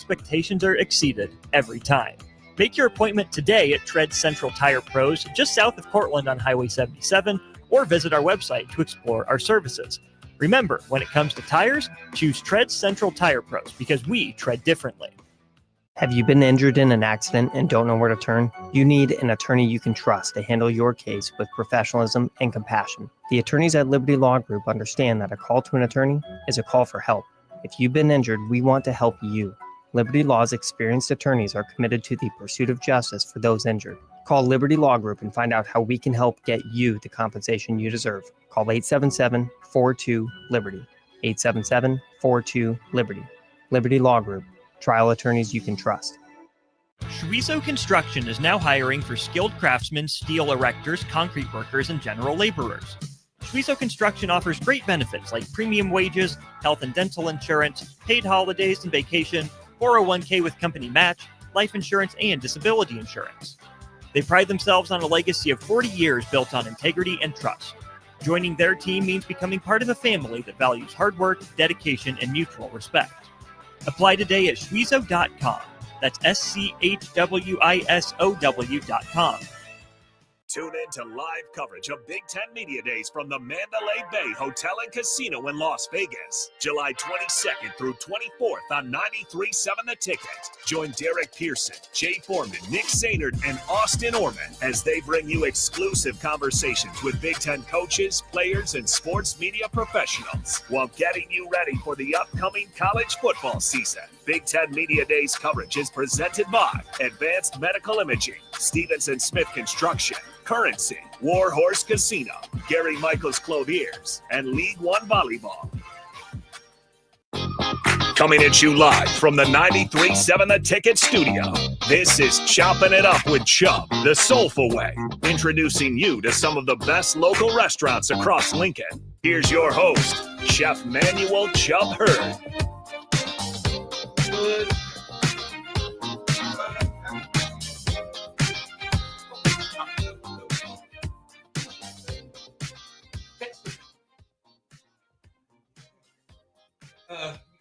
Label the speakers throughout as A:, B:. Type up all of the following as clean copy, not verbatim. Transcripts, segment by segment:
A: expectations are exceeded every time. Make your appointment today at Tread Central Tire Pros, just south of Cortland on Highway 77, or visit our website to explore our services. Remember, when it comes to tires, choose Tread Central Tire Pros because we tread differently.
B: Have you been injured in an accident and don't know where to turn? You need an attorney you can trust to handle your case with professionalism and compassion. The attorneys at Liberty Law Group understand that a call to an attorney is a call for help. If you've been injured, we want to help you. Liberty Law's experienced attorneys are committed to the pursuit of justice for those injured. Call Liberty Law Group and find out how we can help get you the compensation you deserve. Call 877-42-LIBERTY. 877-42-LIBERTY. Liberty Law Group. Trial attorneys you can trust.
A: Schweizo Construction is now hiring for skilled craftsmen, steel erectors, concrete workers, and general laborers. Schweizo Construction offers great benefits like premium wages, health and dental insurance, paid holidays and vacation, 401k with company match, life insurance, and disability insurance. They pride themselves on a legacy of 40 years built on integrity and trust. Joining their team means becoming part of a family that values hard work, dedication, and mutual respect. Apply today at schweizo.com. That's SCHWISOW.com.
C: Tune in to live coverage of Big Ten Media Days from the Mandalay Bay Hotel and Casino in Las Vegas, July 22nd through 24th on 93.7 The Ticket. Join Derek Pearson, Jay Foreman, Nick Sainert, and Austin Orman as they bring you exclusive conversations with Big Ten coaches, players, and sports media professionals while getting you ready for the upcoming college football season. Big Ten Media Days coverage is presented by Advanced Medical Imaging, Stevenson Smith Construction, Currency, Warhorse Casino, Gary Michaels Clothiers, and League One Volleyball. Coming at you live from the 93.7 The Ticket studio, this is Choppin' It Up with Chubb, the soulful way, introducing you to some of the best local restaurants across Lincoln. Here's your host, Chef Manuel Chubb Hurd.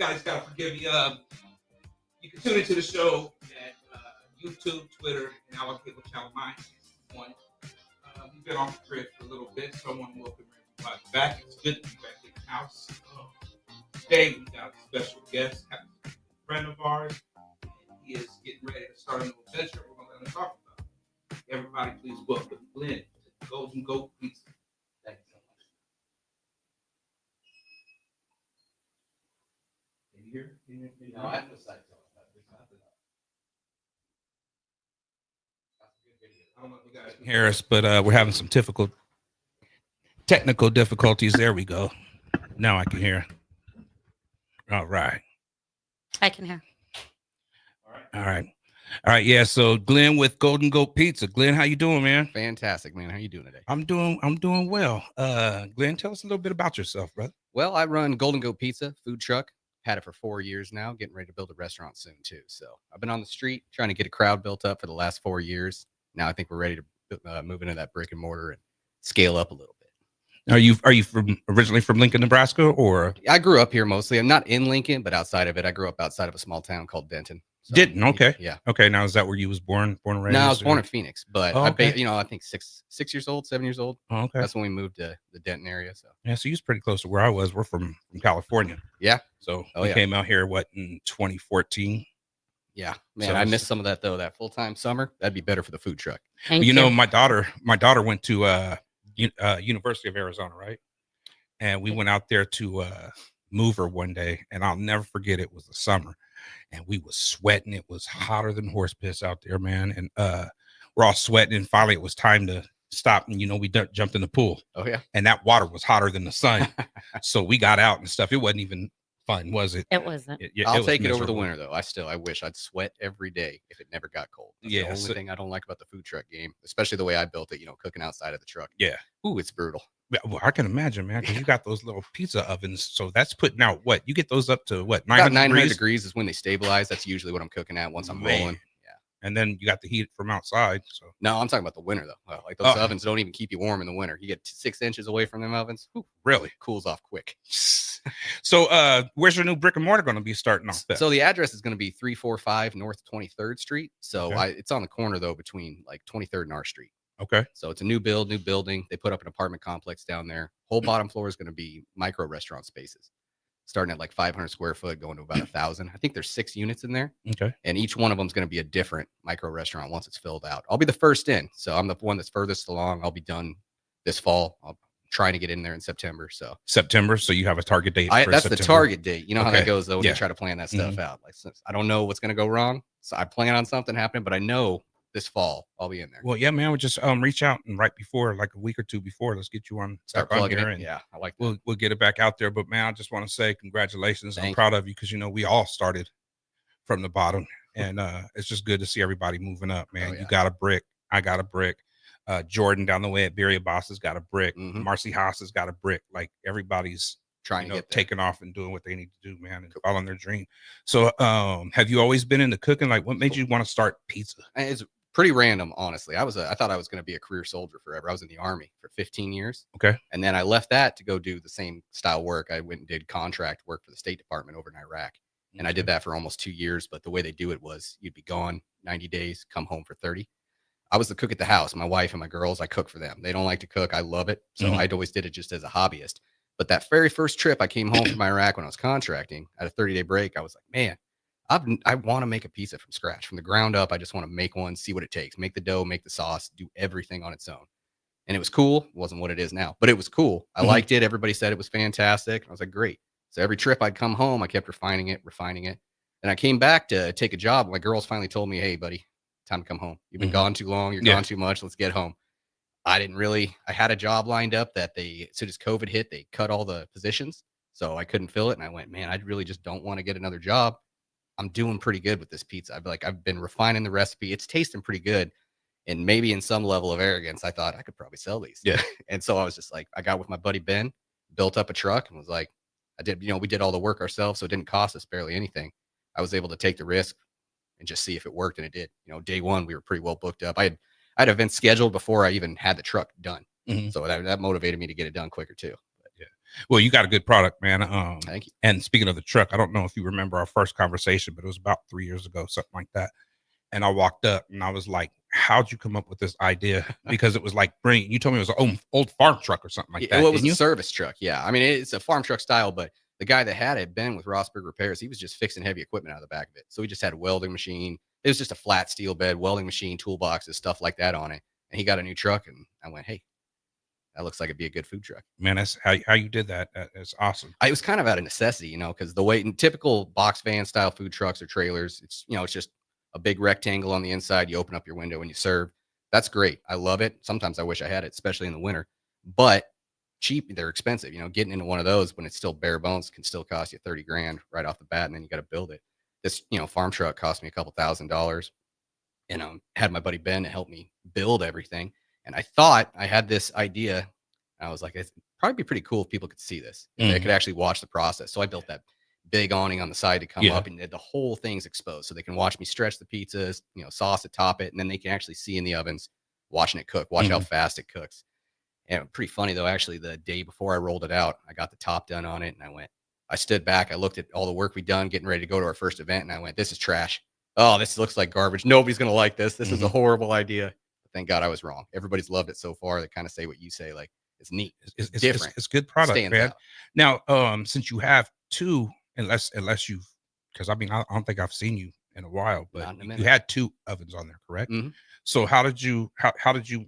D: You guys gotta forgive me. You can tune into the show at YouTube, Twitter, and our cable channel 961. We've been off the grid for a little bit, so I want to welcome everybody back. It's good to be back in the house. Today we got a special guest, a friend of ours, and he is getting ready to start a new adventure we're going to talk about. Everybody, please welcome Glenn to Golden Goat Pizza. Thank you so much. Here? No, I have no sight. I don't know if you guys can hear us, but we're having some technical difficulties. There we go. Now I can hear. All right.
E: I can hear.
D: All right. Yeah. So Glenn with Golden Goat Pizza. Glenn, how you doing, man?
F: Fantastic, man. How you doing today?
D: I'm doing well. Glenn, tell us a little bit about yourself, brother.
F: Well, I run Golden Goat Pizza food truck. Had it for 4 years now, getting ready to build a restaurant soon too. So I've been on the street trying to get a crowd built up for the last 4 years. Now I think we're ready to move into that brick and mortar and scale up a little bit.
D: Are you originally from Lincoln, Nebraska, or?
F: I grew up here mostly. I'm not in Lincoln, but outside of it. I grew up outside of a small town called Denton. So,
D: Denton, okay.
F: Yeah.
D: Okay, now is that where you was born and raised?
F: No, I was born in Phoenix, but
D: okay.
F: I think 6 years old, 7 years old.
D: Oh, okay.
F: That's when we moved to the Denton area. So
D: yeah, so you was pretty close to where I was. We're from California.
F: Yeah.
D: So we came out here in 2014.
F: Yeah, man,
D: So
F: I missed some of that though. That full-time summer, that'd be better for the food truck.
E: Thank you.
D: Know, my daughter went to University of Arizona, right? And we went out there to move her one day, and I'll never forget. It was the summer, and we was sweating. It was hotter than horse piss out there, man. And we're all sweating, and finally it was time to stop. And we jumped in the pool.
F: Oh yeah,
D: and that water was hotter than the sun. So we got out and stuff. It wasn't even fun, was it?
E: It wasn't.
F: I'll take it over the winter though. I wish I'd sweat every day if it never got cold. That's the only thing I don't like about the food truck game, especially the way I built it. Cooking outside of the truck.
D: Yeah.
F: Ooh, it's brutal.
D: Well, I can imagine, man, because you got those little pizza ovens. So that's putting out what? You get those up to what?
F: 900 degrees is when they stabilize. That's usually what I'm cooking at once I'm rolling. Yeah.
D: And then you got the heat from outside. So
F: no, I'm talking about the winter though. Like those ovens don't even keep you warm in the winter. You get 6 inches away from them ovens. Ooh,
D: really?
F: Cools off quick.
D: Nice. So where's your new brick and mortar going to be starting off?
F: So the address is going to be 345 North 23rd Street. So
D: Okay.
F: it's on the corner though between like 23rd and R Street.
D: Okay.
F: So it's a new building. They put up an apartment complex down there. Whole bottom floor is going to be micro restaurant spaces, starting at like 500 square foot, going to about 1,000. I think there's 6 units in there.
D: Okay.
F: And each one of them is going to be a different micro restaurant once it's filled out. I'll be the first in. So I'm the one that's furthest along. I'll be done this fall. I'm trying to get in there in September. So
D: you have a target date.
F: that's
D: September.
F: the target date. You know how
D: Okay.
F: that goes though when
D: Yeah.
F: you try to plan that stuff out. Like, I don't know what's going to go wrong. So I plan on something happening, but I know this fall I'll be in there.
D: Well, yeah, man, we'll just reach out and right before, like a week or two before, let's get you on.
F: Start
D: back on
F: plugging
D: here
F: it.
D: and
F: Yeah, I like that.
D: we'll get it back out there. But man, I just want to say congratulations. I'm
F: Thank
D: proud of you because we all started from the bottom, and it's just good to see everybody moving up, man.
F: Oh, yeah.
D: You got a brick, I got a brick. Jordan down the way at Berry Boss has got a brick.
F: Mhm.
D: Marcy Haas has got a brick. Like everybody's
F: Trying to get there.
D: taking off and doing what they need to do, man, and following their dream. So have you always been into cooking? Like what made you want to start pizza?
F: It's pretty random, honestly. I thought I was going to be a career soldier forever. I was in the Army for 15 years.
D: Okay.
F: And then I left that to go do the same style work. I went and did contract work for the State Department over in Iraq. And I did that for almost 2 years. But the way they do it was you'd be gone 90 days, come home for 30. I was the cook at the house. My wife and my girls, I cook for them. They don't like to cook. I love it. So I'd always did it just as a hobbyist. But that very first trip I came home from Iraq when I was contracting at a 30-day break, I was like, man, I want to make a pizza from scratch, from the ground up. I just want to make one, see what it takes, make the dough, make the sauce, do everything on its own. And it was cool. It wasn't what it is now, but it was cool. I liked it. Everybody said it was fantastic. I was like, great. So every trip I'd come home, I kept refining it. And I came back to take a job. My girls finally told me, hey, buddy, time to come home. You've been gone too long. You're gone too much. Let's get home. I had a job lined up that as soon as COVID hit, they cut all the positions. So I couldn't fill it. And I went, man, I really just don't want to get another job. I'm doing pretty good with this pizza. I've been refining the recipe. It's tasting pretty good. And maybe in some level of arrogance, I thought I could probably sell these.
D: Yeah.
F: And so I was just like, I got with my buddy Ben, built up a truck and was like, we did all the work ourselves. So it didn't cost us barely anything. I was able to take the risk and just see if it worked. And it did. Day one, we were pretty well booked up. I had events scheduled before I even had the truck done. So that motivated me to get it done quicker too.
D: Yeah. Well, you got a good product, man.
F: Thank you.
D: And speaking of the truck, I don't know if you remember our first conversation, but it was about 3 years ago, something like that. And I walked up and I was like, how'd you come up with this idea? Because it was like you told me it was an old farm truck or something like that.
F: Well, it was a service truck. Yeah. I mean, it's a farm truck style, but the guy that had it, Ben with Rossberg Repairs, he was just fixing heavy equipment out of the back of it. So he just had a welding machine. It was just a flat steel bed, welding machine, toolboxes, stuff like that on it. And he got a new truck and I went, hey, that looks like it'd be a good food truck. Man,
D: that's how you did that. That's awesome.
F: It was kind of out of necessity, because the way in typical box van style food trucks or trailers, it's just a big rectangle on the inside. You open up your window and you serve. That's great. I love it. Sometimes I wish I had it, especially in the winter, but cheap. They're expensive. Getting into one of those when it's still bare bones can still cost you $30,000 right off the bat. And then you got to build it. This, farm truck cost me a couple $1,000s. And had my buddy Ben to help me build everything. And I thought I had this idea. I was like, it'd probably be pretty cool if people could see this. If they could actually watch the process. So I built that big awning on the side to come up, and the whole thing's exposed. So they can watch me stretch the pizzas, sauce it, top it, and then they can actually see in the ovens, watching it cook, watch how fast it cooks. And pretty funny though, actually, the day before I rolled it out, I got the top done on it, and I stood back, I looked at all the work we'd done, getting ready to go to our first event, and I went, this is trash. Oh, this looks like garbage. Nobody's going to like this. This is a horrible idea. But thank God I was wrong. Everybody's loved it so far. They kind of say what you say, like it's neat. It's different.
D: It's good product,
F: Stands
D: man.
F: out.
D: Now, since you have two, unless you've, because I don't think I've seen you in a while, but you had 2 ovens on there, correct? So how did you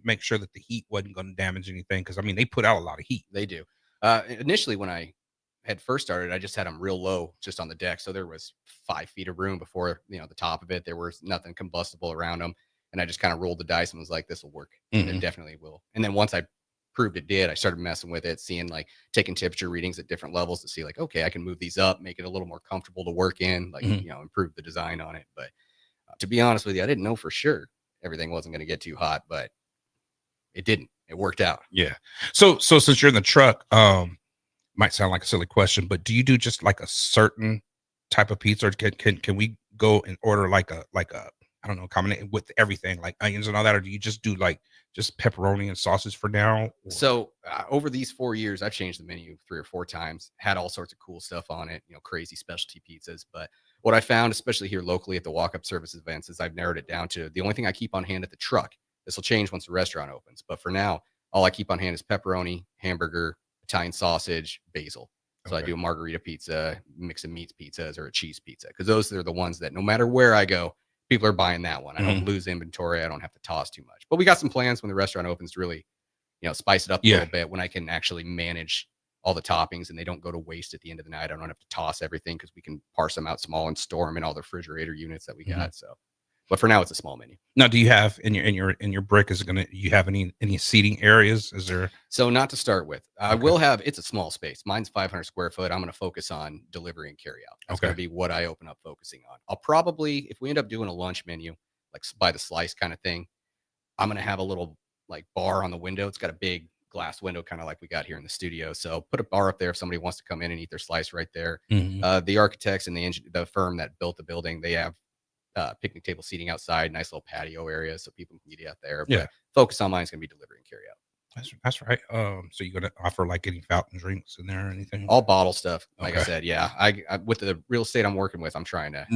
D: make sure that the heat wasn't going to damage anything? Because they put out a lot of heat.
F: They do. Initially, when I had first started, I just had them real low, just on the deck. So there was 5 feet of room before, the top of it. There was nothing combustible around them. And I just kind of rolled the dice and was like, this will work. And it definitely will. And then once I proved it did, I started messing with it, seeing taking temperature readings at different levels to see okay, I can move these up, make it a little more comfortable to work in, improve the design on it. But to be honest with you, I didn't know for sure everything wasn't going to get too hot, but it didn't. It worked out.
D: Yeah. So since you're in the truck, might sound like a silly question, but do you do just like a certain type of pizza, or can we go and order like a I don't know, combination with everything like onions and all that, or do you just do like
G: just pepperoni and sausage for now? Or?
F: So over these 4 years, I've changed the menu 3 or 4 times, had all sorts of cool stuff on it, crazy specialty pizzas. But what I found, especially here locally at the walk-up service events, is I've narrowed it down to the only thing I keep on hand at the truck. This will change once the restaurant opens. But for now, all I keep on hand is pepperoni, hamburger, Italian sausage, basil. So I do a margarita pizza, mix of meats pizzas, or a cheese pizza, because those are the ones that no matter where I go, people are buying that one. I don't lose inventory. I don't have to toss too much. But we got some plans when the restaurant opens to really, spice it up a little bit, when I can actually manage all the toppings and they don't go to waste at the end of the night. I don't have to toss everything because we can parse them out small and store them in all the refrigerator units that we got. So, but for now, it's a small menu.
G: Now, do you have in your brick? You have any seating areas? Is there?
F: So not to start with, I will have. It's a small space. Mine's 500 square foot. I'm going to focus on delivery and carry out. That's going to be what I open up focusing on. I'll probably, if we end up doing a lunch menu, like by the slice kind of thing, I'm going to have a little like bar on the window. It's got a big glass window, kind of like we got here in the studio. So put a bar up there if somebody wants to come in and eat their slice right there. The architects and the firm that built the building, they have picnic table seating outside, nice little patio area so people can eat out there. But focus on mine is going to be delivery and carry out.
G: That's right. So you're going to offer like any fountain drinks in there or anything?
F: All bottle stuff. Like I said, I with the real estate I'm working with, I'm trying to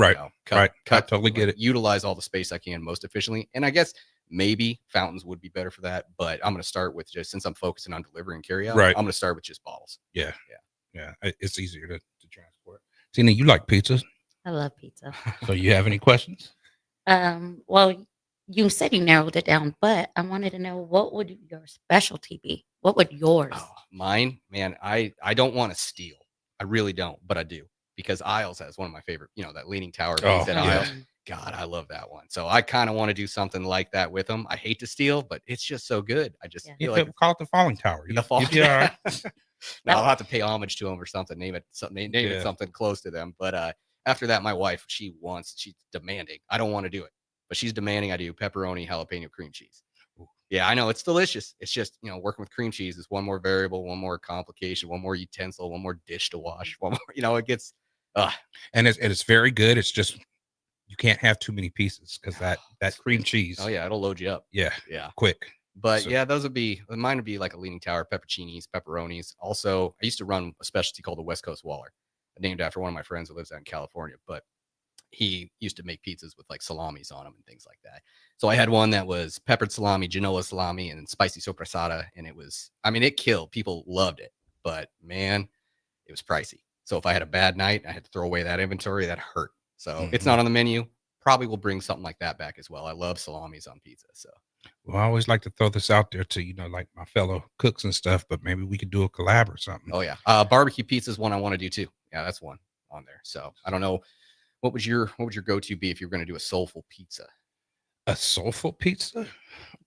F: cut,
G: I totally get it.
F: Utilize all the space I can most efficiently. And I guess maybe fountains would be better for that, but I'm going to start with just, since I'm focusing on delivery and carry out, I'm going to start with just bottles.
G: Yeah. It's easier to transport. Tina, you like pizza?
E: I love pizza.
G: So you have any questions?
E: Well, you said you narrowed it down, but I wanted to know, what would your specialty be? What would yours?
F: Oh, mine, man, I don't want to steal. I really don't, but I do, because Isles has one of my favorite, that Leaning Tower pizza at Isles. God, I love that one. So I kind of want to do something like that with them. I hate to steal, but it's just so good. I just feel like
G: call it the Falling Tower.
F: The Falling Tower. Now I'll have to pay homage to them or something. Name it something close to them. But after that, my wife, she's demanding. I don't want to do it, but she's demanding I do pepperoni, jalapeno, cream cheese. Yeah, I know it's delicious. It's just, working with cream cheese is one more variable, one more complication, one more utensil, one more dish to wash. One more, it gets.
G: And it's very good. It's just, you can't have too many pieces because that cream cheese.
F: Oh yeah, it'll load you up.
G: Yeah, quick.
F: But mine would be like a Leaning Tower, pepperoncinis, pepperonis. Also, I used to run a specialty called the West Coast Waller, named after one of my friends who lives out in California. But he used to make pizzas with like salamis on them and things like that. So I had one that was peppered salami, Genoa salami, and spicy sopressata, and it killed. People loved it, but man, it was pricey. So if I had a bad night, I had to throw away that inventory. That hurt. So it's not on the menu. Probably will bring something like that back as well. I love salamis on pizza. So,
G: well, I always like to throw this out there to, like my fellow cooks and stuff, but maybe we could do a collab or something.
F: Oh yeah. Barbecue pizza is one I want to do too. Yeah, that's one on there. So I don't know. What would your go-to be if you were going to do a soulful pizza?
G: A soulful pizza?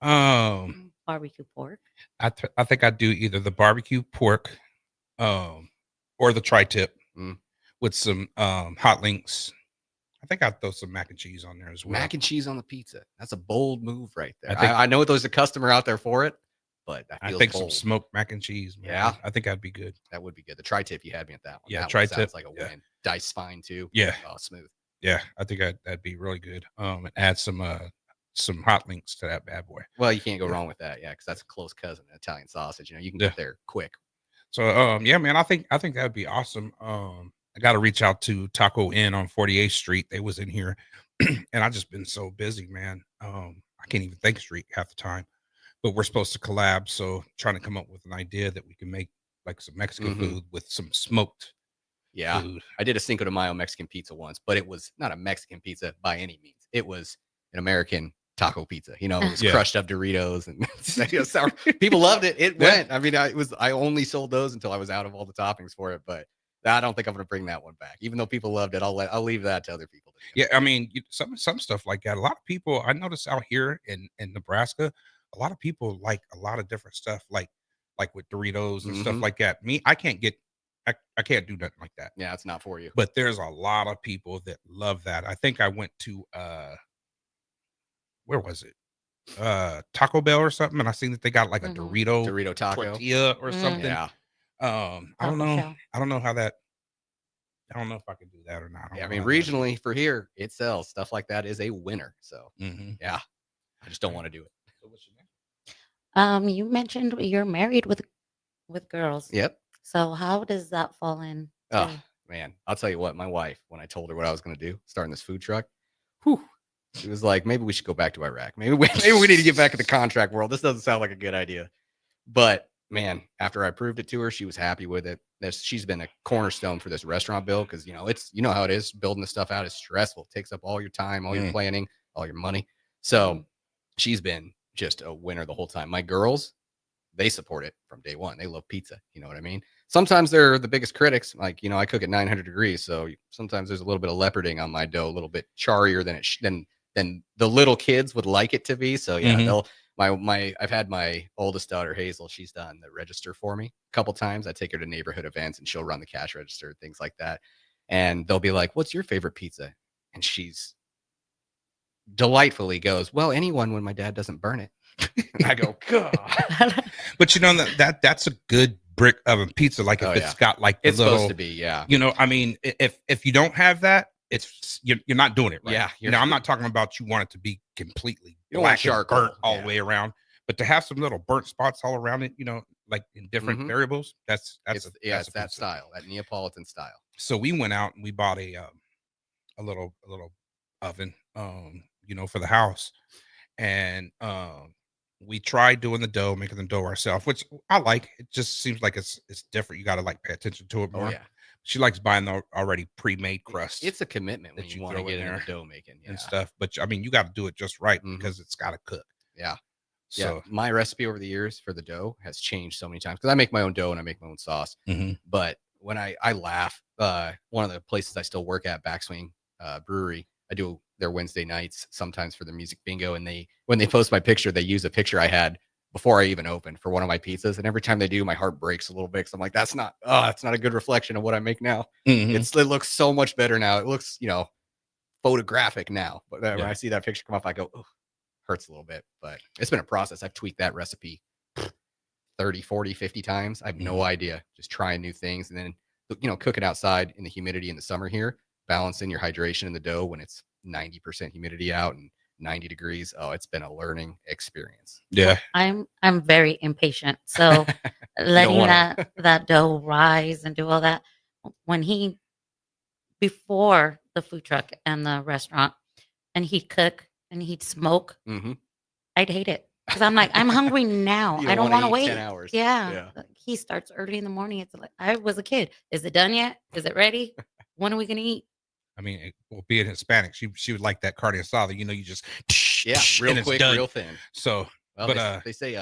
E: Barbecue pork.
G: I think I'd do either the barbecue pork, or the tri-tip with some hot links. I think I'd throw some mac and cheese on there as well.
F: Mac and cheese on the pizza. That's a bold move right there. I know there's a customer out there for it, but
G: I think bold. Some smoked mac and cheese. Man. Yeah. I think that'd be good.
F: That would be good. The tri-tip, you had me at that one.
G: Yeah,
F: that
G: tri-tip.
F: Sounds like a win. Dice fine too.
G: Yeah.
F: Oh, smooth.
G: Yeah, I think that'd be really good. And add some hot links to that bad boy.
F: Well, you can't go wrong with that. Yeah, because that's a close cousin of Italian sausage. You can get there quick.
G: So yeah, man, I think that'd be awesome. I got to reach out to Taco Inn on 48th Street. They was in here, and I just been so busy, man. I can't even think straight half the time. But we're supposed to collab, so trying to come up with an idea that we can make like some Mexican food with some smoked.
F: Yeah,
G: food.
F: I did a Cinco de Mayo Mexican pizza once, but it was not a Mexican pizza by any means. It was an American taco pizza. It was crushed up Doritos and sour. People loved it. It went. I mean, I only sold those until I was out of all the toppings for it, but I don't think I'm going to bring that one back. Even though people loved it, I'll leave that to other people.
G: Yeah, I mean, some stuff like that. A lot of people, I noticed out here in Nebraska, a lot of people like a lot of different stuff, like with Doritos and stuff like that. Me, I can't do nothing like that.
F: Yeah, it's not for you.
G: But there's a lot of people that love that. I think I went to where was it? Taco Bell or something, and I seen that they got like a Dorito
F: taco
G: tortilla or something.
F: Yeah.
G: I don't know. I don't know how that. I don't know if I can do that or not.
F: Yeah, I mean, regionally for here, it sells. Stuff like that is a winner. So yeah, I just don't want to do it. So what's your name?
E: You mentioned you're married with girls.
F: Yep.
E: So how does that fall in?
F: Oh man, I'll tell you what. My wife, when I told her what I was going to do, starting this food truck, she was like, "Maybe we should go back to Iraq. Maybe we need to get back in the contract world. This doesn't sound like a good idea." But man, after I proved it to her, she was happy with it. She's been a cornerstone for this restaurant build because it's how it is. Building the stuff out is stressful. It takes up all your time, all your planning, all your money. So she's been just a winner the whole time. My girls, they support it from day one. They love pizza. You know what I mean? Sometimes they're the biggest critics. Like, I cook at 900 degrees. So sometimes there's a little bit of leoparding on my dough, a little bit charier than the little kids would like it to be. So yeah, I've had my oldest daughter, Hazel, she's done the register for me a couple times. I take her to neighborhood events and she'll run the cash register, things like that. And they'll be like, "What's your favorite pizza?" And she's delightfully goes, "Well, anyone when my dad doesn't burn it." And I go, "God."
G: But that's a good brick oven pizza. Like if it's got like the
F: it's
G: little,
F: supposed to be, yeah.
G: I mean, if you don't have that, it's you're not doing it right.
F: Yeah,
G: I'm not talking about you want it to be completely
F: You don't want
G: black and
F: charcoal,
G: burnt all the way around, but to have some little burnt spots all around it, like in different variables. That's
F: it's that style, that Neapolitan style.
G: So we went out and we bought a little oven, for the house, and we tried doing the dough, making the dough ourselves, which I like. It just seems like it's different. You got to like pay attention to it more.
F: Oh yeah.
G: She likes buying the already pre-made crust.
F: It's a commitment when you want to get into dough making
G: and stuff. But I mean, you got to do it just right because it's got to cook.
F: Yeah.
G: So
F: my recipe over the years for the dough has changed so many times because I make my own dough and I make my own sauce. But when I laugh, one of the places I still work at, Backswing Brewery, I do their Wednesday nights sometimes for the music bingo, and when they post my picture, they use a picture I had before I even opened for one of my pizzas, and every time they do, my heart breaks a little bit because I'm like, that's not a good reflection of what I make now. It looks so much better now. It looks photographic now, but when I see that picture come up, I go, oh, hurts a little bit. But it's been a process. I've tweaked that recipe 30, 40, 50 times. I have no idea. Just trying new things, and then cook it outside in the humidity in the summer here, balancing your hydration in the dough when it's 90% humidity out and 90 degrees. Oh, it's been a learning experience.
G: Yeah.
E: I'm very impatient. So letting that dough rise and do all that. Before the food truck and the restaurant, and he'd cook and he'd smoke, I'd hate it. Because I'm like, I'm hungry now. I don't want to wait
F: 10 hours.
E: Yeah. He starts early in the morning. It's like, I was a kid. Is it done yet? Is it ready? When are we going to eat?
G: I mean, being Hispanic, she would like that carne asada. You just
F: real quick, real thin.
G: So,
F: well, but they say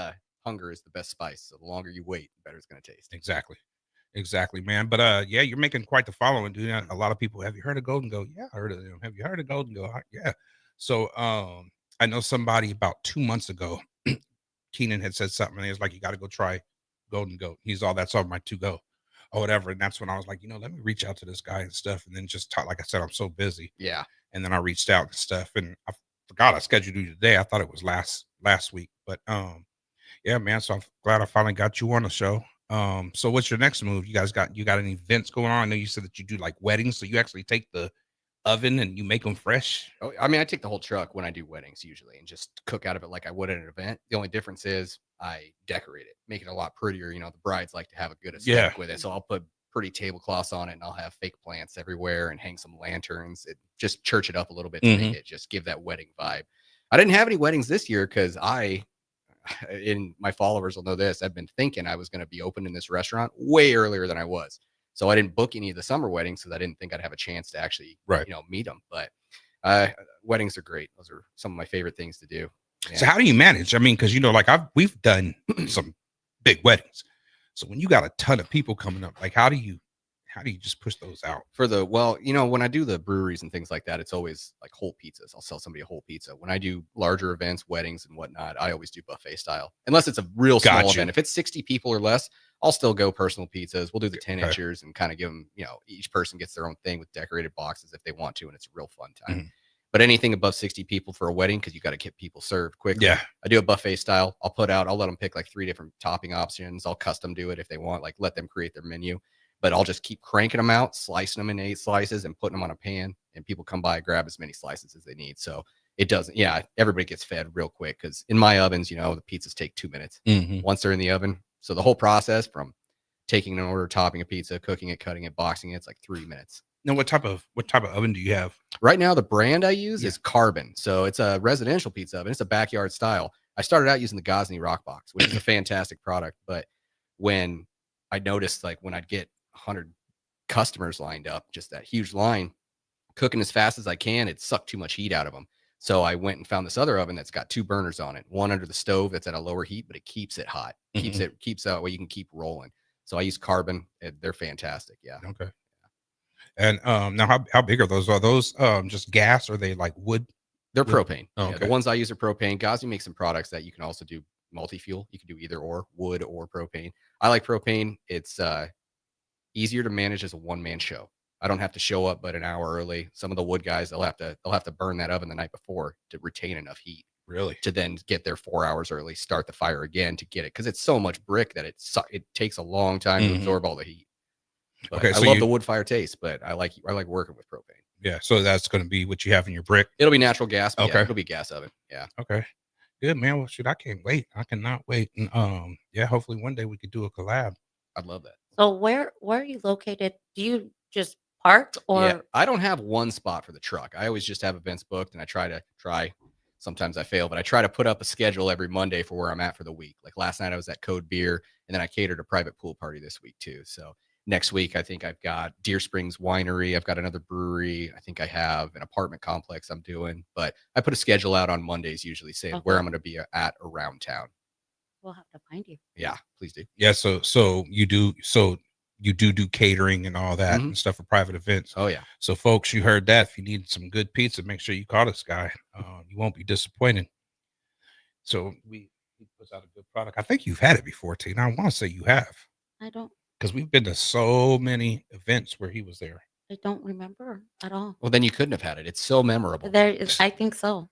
F: hunger is the best spice. So the longer you wait, the better it's going to taste.
G: Exactly, man. But you're making quite the following, dude. A lot of people. Have you heard of Golden Goat? Yeah, I heard of them. Have you heard of Golden Goat? Yeah. So, I know somebody about 2 months ago, Keenan had said something, and he was like, "You got to go try Golden Goat." He's all that's on my to go. Or whatever. And that's when I was like, let me reach out to this guy and stuff. And then just talk, like I said, I'm so busy.
F: Yeah.
G: And then I reached out and stuff. And I forgot I scheduled you today. I thought it was last week. But yeah, man. So I'm glad I finally got you on the show. So what's your next move? You got any events going on? I know you said that you do like weddings. So you actually take the oven and you make them fresh?
F: Oh, I mean, I take the whole truck when I do weddings usually and just cook out of it like I would at an event. The only difference is I decorate it, make it a lot prettier. The brides like to have a good aesthetic with it. So I'll put pretty tablecloths on it and I'll have fake plants everywhere and hang some lanterns. It just church it up a little bit to make it just give that wedding vibe. I didn't have any weddings this year because my followers will know this. I've been thinking I was going to be opening this restaurant way earlier than I was. So I didn't book any of the summer weddings because I didn't think I'd have a chance to actually, meet them. But weddings are great. Those are some of my favorite things to do. Yeah.
G: So how do you manage? I mean, because we've done some big weddings. So when you got a ton of people coming up, like how do you just push those out?
F: When I do the breweries and things like that, it's always like whole pizzas. I'll sell somebody a whole pizza. When I do larger events, weddings and whatnot, I always do buffet style. Unless it's a real small event. If it's 60 people or less, I'll still go personal pizzas. We'll do the 10 inchers and kind of give them, each person gets their own thing with decorated boxes if they want to. And it's a real fun time. But anything above 60 people for a wedding, because you got to get people served quickly.
G: Yeah.
F: I do a buffet style. I'll let them pick like 3 different topping options. I'll custom do it if they want, like let them create their menu. But I'll just keep cranking them out, slicing them in 8 slices and putting them on a pan. And people come by, grab as many slices as they need. So It doesn't. Yeah, everybody gets fed real quick because in my ovens, the pizzas take 2 minutes once they're in the oven. So the whole process from taking an order, topping a pizza, cooking it, cutting it, boxing it, it's like 3 minutes.
G: Now, what type of oven do you have?
F: Right now, the brand I use is Carbon. So it's a residential pizza oven. It's a backyard style. I started out using the Gosney Rockbox, which is a fantastic product. But when I noticed, like when I'd get 100 customers lined up, just that huge line, cooking as fast as I can, it sucked too much heat out of them. So I went and found this other oven that's got 2 burners on it. One under the stove that's at a lower heat, but it keeps it hot. Keeps out where you can keep rolling. So I use Carbon. They're fantastic. Yeah.
G: Okay. And now how big are those? Are those just gas? Or are they like wood?
F: They're propane.
G: Oh,
F: Yeah,
G: okay.
F: the ones I use are propane. Gosney makes some products that you can also do multi-fuel. You can do either or, wood or propane. I like propane. It's easier to manage as a one-man show. I don't have to show up but an hour early. Some of the wood guys, they'll have to burn that oven the night before to retain enough heat.
G: Really?
F: To then get there 4 hours early, start the fire again to get it, because it's so much brick that it takes a long time to absorb all the heat. But
G: Okay,
F: I
G: so
F: love the wood fire taste, but I like working with propane.
G: Yeah, so that's going to be what you have in your brick.
F: It'll be natural gas. But
G: Okay.
F: yeah, it'll be gas oven. Yeah.
G: Okay. Good, man. Well, shoot, I can't wait. I cannot wait. And yeah, hopefully one day we could do a collab.
F: I'd love that.
E: So where are you located? Do you just park or?
F: Yeah, I don't have one spot for the truck. I always just have events booked, and I try. Sometimes I fail, but I try to put up a schedule every Monday for where I'm at for the week. Like last night, I was at Code Beer, and then I catered a private pool party this week too. So next week, I think I've got Deer Springs Winery. I've got another brewery. I think I have an apartment complex I'm doing. But I put a schedule out on Mondays, usually saying where I'm going to be at around town.
E: We'll have to find you.
F: Yeah, please do.
G: Yeah, so you do catering and all that and stuff for private events.
F: Oh yeah.
G: So folks, you heard that. If you need some good pizza, make sure you call this guy. You won't be disappointed. So he puts out a good product. I think you've had it before, Tina. I want to say you have.
E: I don't.
G: Because we've been to so many events where he was there.
E: I don't remember at all.
F: Well, then you couldn't have had it. It's so memorable.
E: I think so.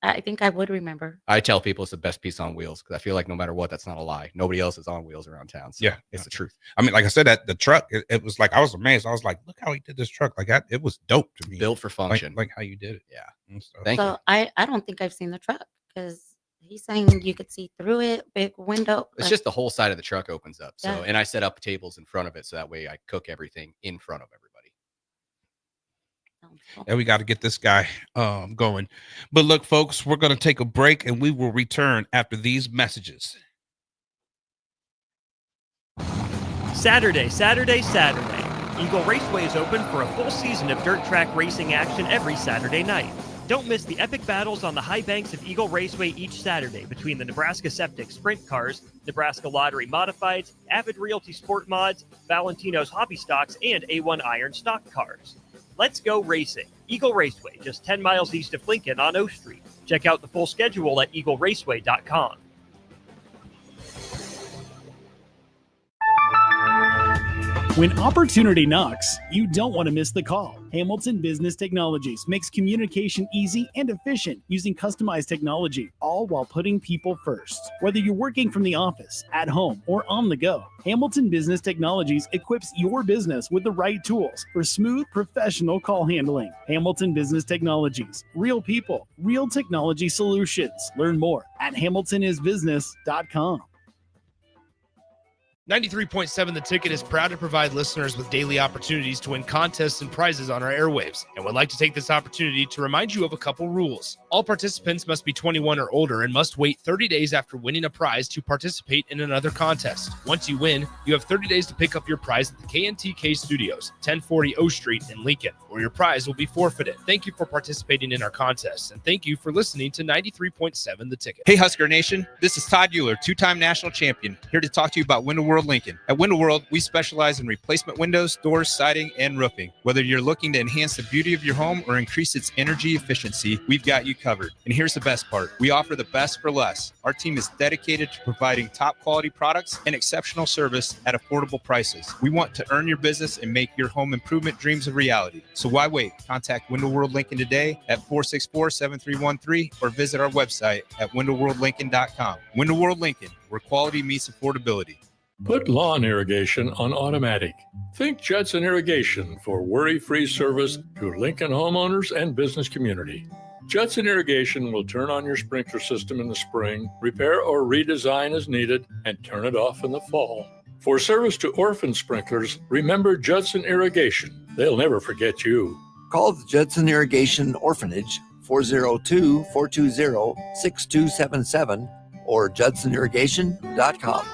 E: I think I would remember.
F: I tell people it's the best piece on wheels because I feel like no matter what, that's not a lie. Nobody else is on wheels around town. So
G: yeah,
F: it's the truth.
G: I mean, like I said, that the truck, it was like I was amazed. I was like, look how he did this truck. Like it was dope to me.
F: Built for function.
G: Like how you did it.
F: Yeah.
G: Thank you.
E: I don't think I've seen the truck because he's saying you could see through it, big window.
F: It's just the whole side of the truck opens up. So,
E: Yeah.
F: and I set up tables in front of it so that way I cook everything in front of everybody.
G: And we got to get this guy going. But look, folks, we're going to take a break and we will return after these messages.
A: Saturday. Eagle Raceway is open for a full season of dirt track racing action every Saturday night. Don't miss the epic battles on the high banks of Eagle Raceway each Saturday between the Nebraska Septic Sprint Cars, Nebraska Lottery Modifieds, Avid Realty Sport Mods, Valentino's Hobby Stocks, and A1 Iron Stock Cars. Let's go racing. Eagle Raceway, just 10 miles east of Lincoln on O Street. Check out the full schedule at eagleraceway.com.
H: When opportunity knocks, you don't want to miss the call. Hamilton Business Technologies makes communication easy and efficient using customized technology, all while putting people first. Whether you're working from the office, at home, or on the go, Hamilton Business Technologies equips your business with the right tools for smooth, professional call handling. Hamilton Business Technologies. Real people, real technology solutions. Learn more at hamiltonisbusiness.com.
I: 93.7 The Ticket is proud to provide listeners with daily opportunities to win contests and prizes on our airwaves, and would like to take this opportunity to remind you of a couple rules. All participants must be 21 or older and must wait 30 days after winning a prize to participate in another contest. Once you win, you have 30 days to pick up your prize at the KNTK Studios, 1040 O Street in Lincoln, or your prize will be forfeited. Thank you for participating in our contests, and thank you for listening to 93.7 The Ticket.
J: Hey Husker Nation, this is Todd Euler, two-time national champion, here to talk to you about Window World Lincoln. At Window World, we specialize in replacement windows, doors, siding, and roofing. Whether you're looking to enhance the beauty of your home or increase its energy efficiency, we've got you covered. And here's the best part. We offer the best for less. Our team is dedicated to providing top quality products and exceptional service at affordable prices. We want to earn your business and make your home improvement dreams a reality. So why wait? Contact Window World Lincoln today at 464-7313 or visit our website at windowworldlincoln.com. Window World Lincoln, where quality meets affordability.
K: Put lawn irrigation on automatic. Think Judson Irrigation for worry-free service to Lincoln homeowners and business community. Judson Irrigation will turn on your sprinkler system in the spring, repair or redesign as needed, and turn it off in the fall. For service to orphan sprinklers, remember Judson Irrigation. They'll never forget you.
L: Call the Judson Irrigation Orphanage 402-420-6277 or judsonirrigation.com.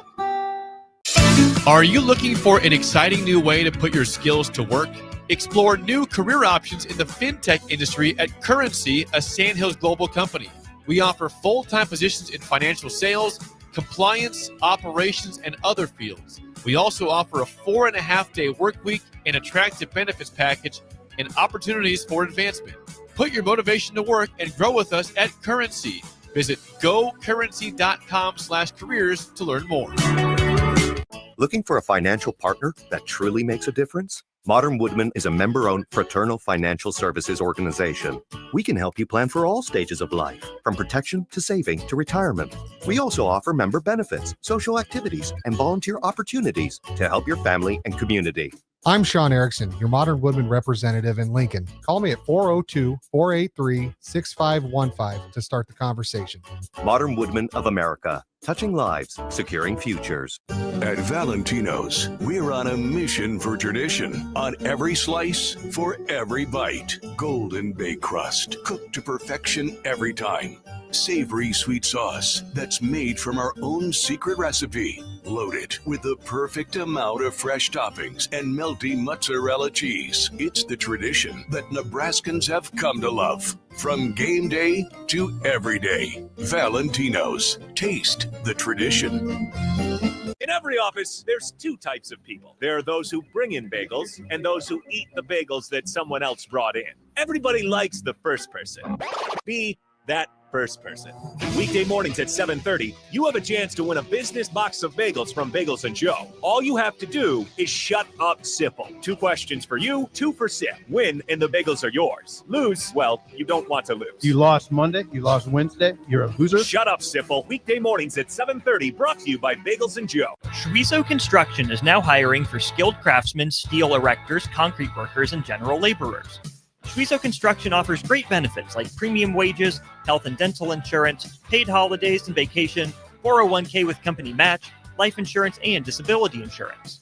I: Are you looking for an exciting new way to put your skills to work? Explore new career options in the fintech industry at Currency, a Sandhills global company. We offer full-time positions in financial sales, compliance, operations, and other fields. We also offer a 4.5-day work week, an attractive benefits package, and opportunities for advancement. Put your motivation to work and grow with us at Currency. Visit gocurrency.com/careers to learn more.
M: Looking for a financial partner that truly makes a difference? Modern Woodman is a member-owned fraternal financial services organization. We can help you plan for all stages of life, from protection to saving to retirement. We also offer member benefits, social activities, and volunteer opportunities to help your family and community.
N: I'm Sean Erickson, your Modern Woodman representative in Lincoln. Call me at 402-483-6515 to start the conversation.
M: Modern Woodman of America, touching lives, securing futures.
O: At Valentino's, we're on a mission for tradition. On every slice, for every bite. Golden baked crust, cooked to perfection every time. Savory sweet sauce that's made from our own secret recipe. Loaded with the perfect amount of fresh toppings and melty mozzarella cheese. It's the tradition that Nebraskans have come to love. From game day to every day. Valentino's. Taste the tradition.
C: In every office, there's two types of people. There are those who bring in bagels and those who eat the bagels that someone else brought in. Everybody likes the first person. Be that first person. Weekday mornings at 7:30, you have a chance to win a business box of bagels from Bagels & Joe. All you have to do is shut up, Sipple. 2 questions for you, 2 for Sip. Win, and the bagels are yours. Lose, well, you don't want to lose.
P: You lost Monday, you lost Wednesday, you're a loser.
C: Shut up, Sipple. Weekday mornings at 7:30, brought to you by Bagels & Joe.
A: Schwieso Construction is now hiring for skilled craftsmen, steel erectors, concrete workers, and general laborers. Schwieso Construction offers great benefits like premium wages, health and dental insurance, paid holidays and vacation, 401k with company match, life insurance, and disability insurance.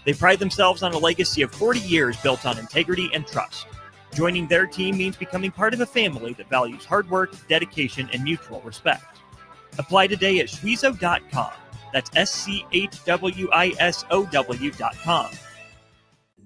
A: They pride themselves on a legacy of 40 years built on integrity and trust. Joining their team means becoming part of a family that values hard work, dedication, and mutual respect. Apply today at schwieso.com. That's schwisow.com.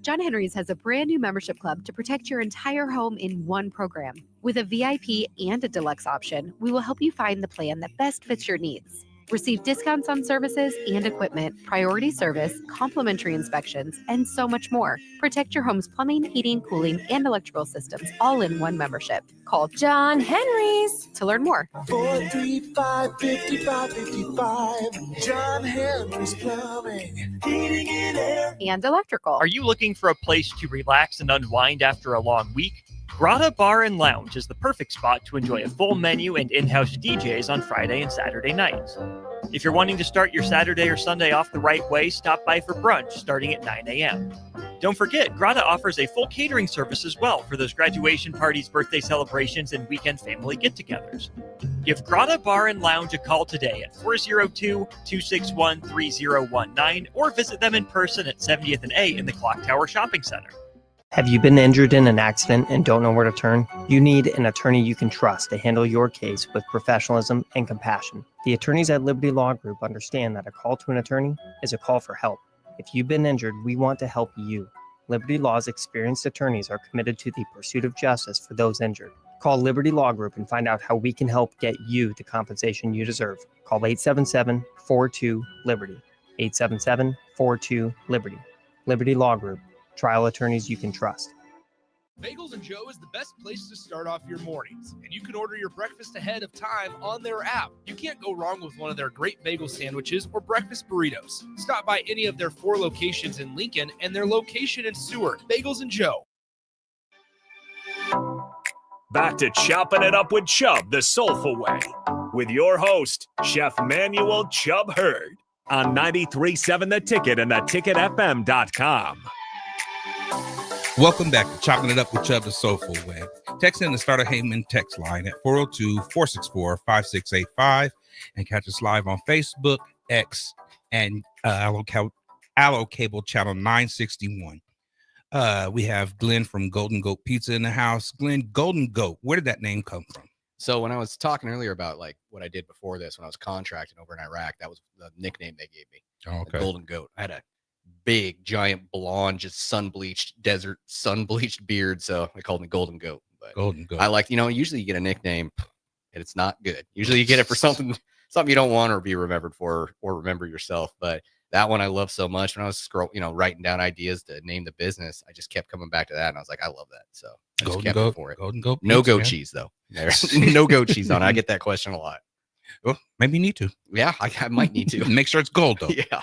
Q: John Henry's has a brand new membership club to protect your entire home in one program. With a VIP and a deluxe option, we will help you find the plan that best fits your needs. Receive discounts on services and equipment, priority service, complimentary inspections, and so much more. Protect your home's plumbing, heating, cooling, and electrical systems all in one membership. Call John Henry's to learn more.
R: 435-5555. John Henry's Plumbing, Heating and Air.
Q: And electrical.
A: Are you looking for a place to relax and unwind after a long week? Grata Bar and Lounge is the perfect spot to enjoy a full menu and in-house DJs on Friday and Saturday nights. If you're wanting to start your Saturday or Sunday off the right way, stop by for brunch starting at 9 a.m. Don't forget, Grata offers a full catering service as well for those graduation parties, birthday celebrations, and weekend family get-togethers. Give Grata Bar and Lounge a call today at 402-261-3019 or visit them in person at 70th and A in the Clock Tower Shopping Center.
B: Have you been injured in an accident and don't know where to turn? You need an attorney you can trust to handle your case with professionalism and compassion. The attorneys at Liberty Law Group understand that a call to an attorney is a call for help. If you've been injured, we want to help you. Liberty Law's experienced attorneys are committed to the pursuit of justice for those injured. Call Liberty Law Group and find out how we can help get you the compensation you deserve. Call 877-42-LIBERTY. 877-42-LIBERTY. Liberty Law Group. Trial attorneys you can trust.
I: Bagels & Joe is the best place to start off your mornings, and you can order your breakfast ahead of time on their app. You can't go wrong with one of their great bagel sandwiches or breakfast burritos. Stop by any of their 4 locations in Lincoln and their location in Seward. Bagels & Joe.
C: Back to Choppin' It Up with Chubb, the soulful way, with your host, Chef Manuel Chubb Hurd, on 93.7 The Ticket and theticketfm.com.
G: Welcome back to Chopping It Up with Chubb the Soulful Way. Text in the Starter Heyman text line at 402-464-5685 and catch us live on Facebook, X, and Allo Cable Channel 961. We have Glenn from Golden Goat Pizza in the house. Glenn, Golden Goat, where did that name come from?
F: So when I was talking earlier about like what I did before this, when I was contracting over in Iraq, that was the nickname they gave me.
G: Oh, okay.
F: The Golden Goat. I had a big, giant, blonde, just desert sun-bleached beard, so they called me Golden Goat. But
G: Golden Goat.
F: I like, usually you get a nickname and it's not good. Usually you get it for something you don't want or be remembered for or remember yourself. But that one I love so much. When I was writing down ideas to name the business, I just kept coming back to that, and I was like, I love that. So I just kept it for it.
G: Golden Goat.
F: No
G: pizza,
F: goat
G: man.
F: cheese though. There's no goat cheese on it. I get that question a lot.
G: Well, maybe you need to.
F: Yeah, I might need to.
G: Make sure it's gold though.
F: Yeah.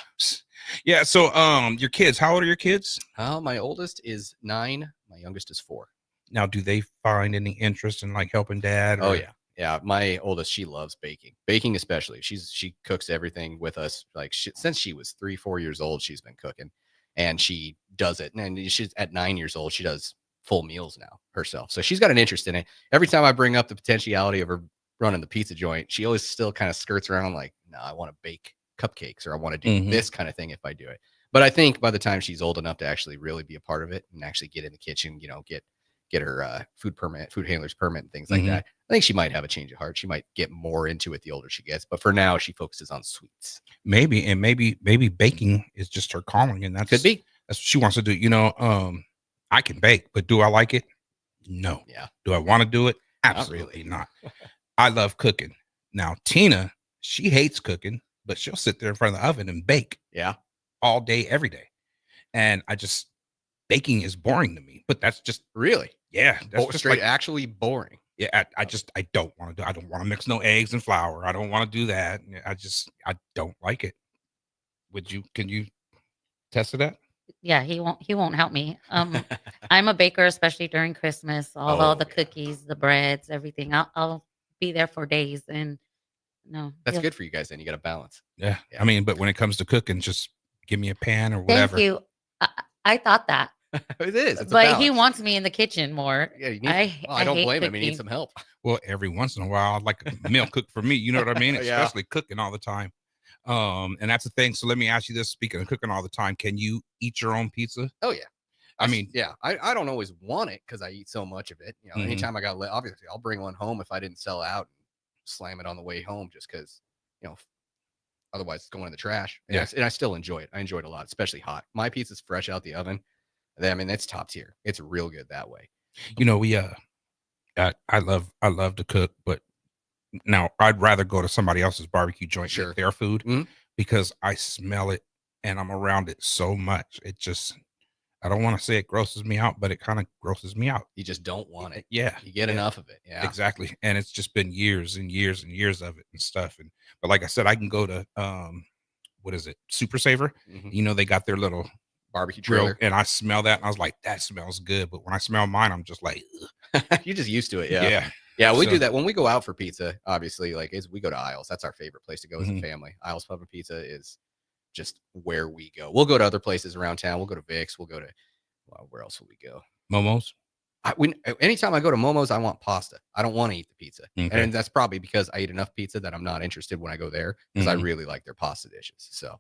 G: Yeah. So, your kids, how old are your kids?
F: My oldest is 9. My youngest is 4.
G: Now, do they find any interest in like helping dad?
F: Oh yeah. Yeah. My oldest, she loves baking especially. She cooks everything with us. Like since she was 3-4 years old, she's been cooking, and she does it. And she's at 9 years old. She does full meals now herself. So she's got an interest in it. Every time I bring up the potentiality of her running the pizza joint, she always still kind of skirts around like, no, I want to bake cupcakes, or I want to do this kind of thing if I do it. But I think by the time she's old enough to actually really be a part of it and actually get in the kitchen, get her food handler's permit and things like that, I think she might have a change of heart. She might get more into it the older she gets. But for now, she focuses on sweets.
G: Maybe baking is just her calling, and that's
F: could be.
G: That's what she wants to do. I can bake, but do I like it? No.
F: Yeah.
G: Do I want to do it? Absolutely not. I love cooking. Now, Tina, she hates cooking, but she'll sit there in front of the oven and bake.
F: Yeah.
G: All day, every day. And baking is boring to me, but that's just
F: really,
G: yeah. That's just
F: straight, actually boring.
G: Yeah. I don't want to do, I don't want to mix no eggs and flour. I don't want to do that. I don't like it. Can you test to that?
E: Yeah, he won't help me. I'm a baker, especially during Christmas. All the cookies, the breads, everything. I'll be there for days, and no,
F: that's good for you guys. Then you got a balance.
G: Yeah. I mean, but when it comes to cooking, just give me a pan or whatever.
E: Thank you. I thought that.
F: It is,
E: but he wants me in the kitchen more.
F: Yeah, I don't blame him. He needs some help.
G: Well, every once in a while, I'd like a meal cooked for me. You know what I mean? Especially cooking all the time. And that's the thing. So let me ask you this: speaking of cooking all the time, can you eat your own pizza?
F: Oh yeah. I don't always want it because I eat so much of it. Anytime I got obviously I'll bring one home if I didn't sell out and slam it on the way home just because otherwise it's going in the trash. And I still enjoy it. I enjoy it a lot, especially hot. My pizza's fresh out the oven. I mean, that's top tier. It's real good that way.
G: I love to cook, but now I'd rather go to somebody else's barbecue joint, get their food, because I smell it and I'm around it so much. It just, I don't want to say it grosses me out, but it kind of grosses me out.
F: You just don't want it.
G: Yeah.
F: You get enough of it. Yeah,
G: exactly. And it's just been years and years and years of it and stuff. But like I said, I can go to, what is it? Super Saver. They got their little
F: barbecue trailer,
G: and I smell that and I was like, that smells good. But when I smell mine, I'm just like,
F: you're just used to it.
G: Yeah.
F: We do that when we go out for pizza. Obviously, we go to Isles. That's our favorite place to go as a family. Isles Pub and Pizza is just where we go. We'll go to other places around town. We'll go to Vic's. We'll go to where else will we go?
G: Momo's.
F: Anytime I go to Momo's, I want pasta. I don't want to eat the pizza,
G: Okay.
F: and that's probably because I eat enough pizza that I'm not interested when I go there because I really like their pasta dishes. So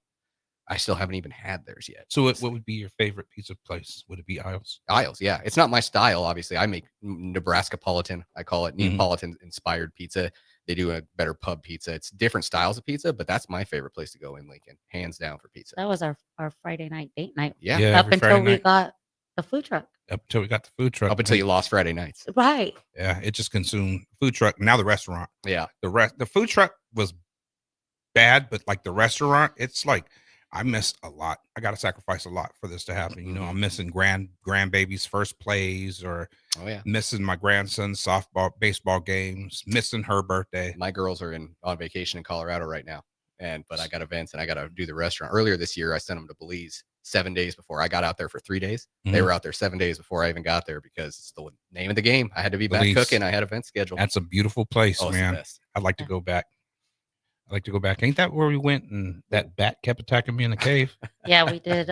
F: I still haven't even had theirs yet.
G: So what would be your favorite pizza place? Would it be Isles?
F: Isles, yeah. It's not my style, obviously. I make Nebraska-politan. I call it Neapolitan-inspired pizza. They do a better pub pizza. It's different styles of pizza, but that's my favorite place to go in Lincoln, hands down for pizza.
E: That was our Friday night date night.
F: Yeah,
E: up until we got the food truck.
G: Up until we got the food truck.
F: Up until you lost Friday nights.
E: Right.
G: Yeah, it just consumed food truck. Now the restaurant.
F: Yeah.
G: The food truck was bad, but like the restaurant, it's like I miss a lot. I got to sacrifice a lot for this to happen. I'm missing grandbaby's first plays, or missing my grandson's baseball games, missing her birthday.
F: My girls are on vacation in Colorado right now, but I got events and I got to do the restaurant. Earlier this year, I sent them to Belize 7 days before. I got out there for 3 days. They were out there 7 days before I even got there because it's the name of the game. I had to be back cooking. I had events scheduled.
G: That's a beautiful place,
F: man.
G: I'd like to go back. I'd like to go back. Ain't that where we went and that bat kept attacking me in the cave?
E: Yeah, we did.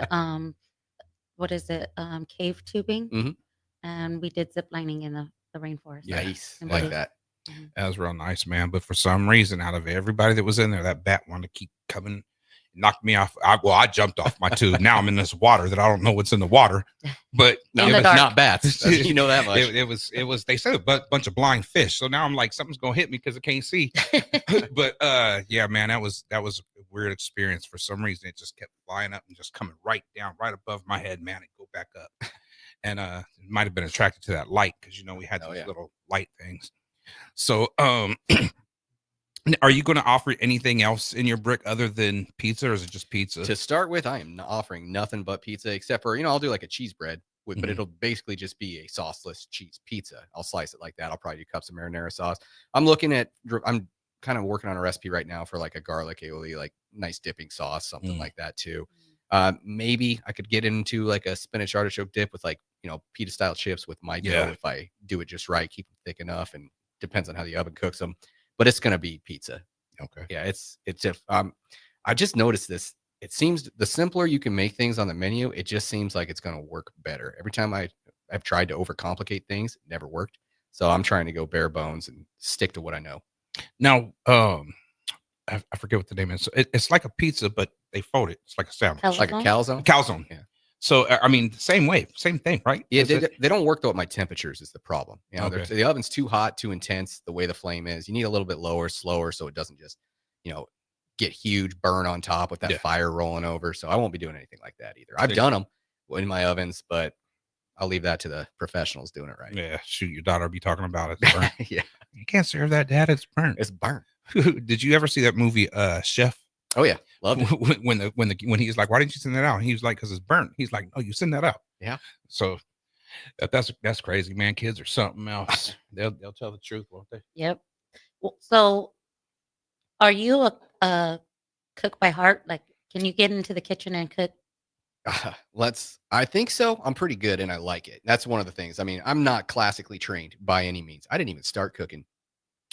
E: What is it? Cave tubing,
F: Mhm.
E: and we did zip lining in the rainforest.
F: Nice.
E: in
F: Like
E: Belize.
F: that.
G: That was real nice, man. But for some reason, out of everybody that was in there, that bat wanted to keep coming, knocked me off. I jumped off my tube. Now I'm in this water that I don't know what's in the water, but
F: No, it's not bats. You know that much.
G: It was. They said a bunch of blind fish. So now I'm like, something's gonna hit me because I can't see. But yeah, man, that was a weird experience. For some reason, it just kept flying up and just coming right down, right above my head, man, and go back up. And it might have been attracted to that light because we had these little light things. So are you going to offer anything else in your brick other than pizza, or is it just pizza?
F: To start with, I am offering nothing but pizza, except for, I'll do like a cheese bread with, but it'll basically just be a sauceless cheese pizza. I'll slice it like that. I'll probably do cups of marinara sauce. I'm kind of working on a recipe right now for like a garlic aioli, like nice dipping sauce, something like that too. Maybe I could get into like a spinach artichoke dip with like, pita style chips with my dough if I do it just right, keep them thick enough, and depends on how the oven cooks them. But it's gonna be pizza.
G: Okay.
F: Yeah, it's if I just noticed this. It seems the simpler you can make things on the menu, it just seems like it's gonna work better. Every time I've tried to overcomplicate things, it never worked. So I'm trying to go bare bones and stick to what I know.
G: Now, I forget what the name is. It's like a pizza, but they fold it. It's like a sandwich.
F: Like a calzone?
G: Calzone.
F: Yeah.
G: So, I mean, same way, same thing, right?
F: Yeah, they don't work though at my temperatures is the problem.
G: Okay.
F: The oven's too hot, too intense, the way the flame is. You need a little bit lower, slower, so it doesn't just, get huge burn on top with that fire rolling over. So I won't be doing anything like that either. I've done them in my ovens, but I'll leave that to the professionals doing it right.
G: Yeah, shoot, your daughter will be talking about it. It's burnt.
F: Yeah.
G: You can't serve that, Dad. It's burnt.
F: It's burnt.
G: Did you ever see that movie, Chef?
F: Oh yeah, loved it.
G: When he's like, why didn't you send that out? And he was like, because it's burnt. He's like, oh, you send that out.
F: Yeah.
G: So that's crazy, man. Kids are something else. They'll tell the truth, won't they?
E: Yep. Well, so, are you a cook by heart? Like, can you get into the kitchen and cook?
F: I think so. I'm pretty good and I like it. That's one of the things. I mean, I'm not classically trained by any means. I didn't even start cooking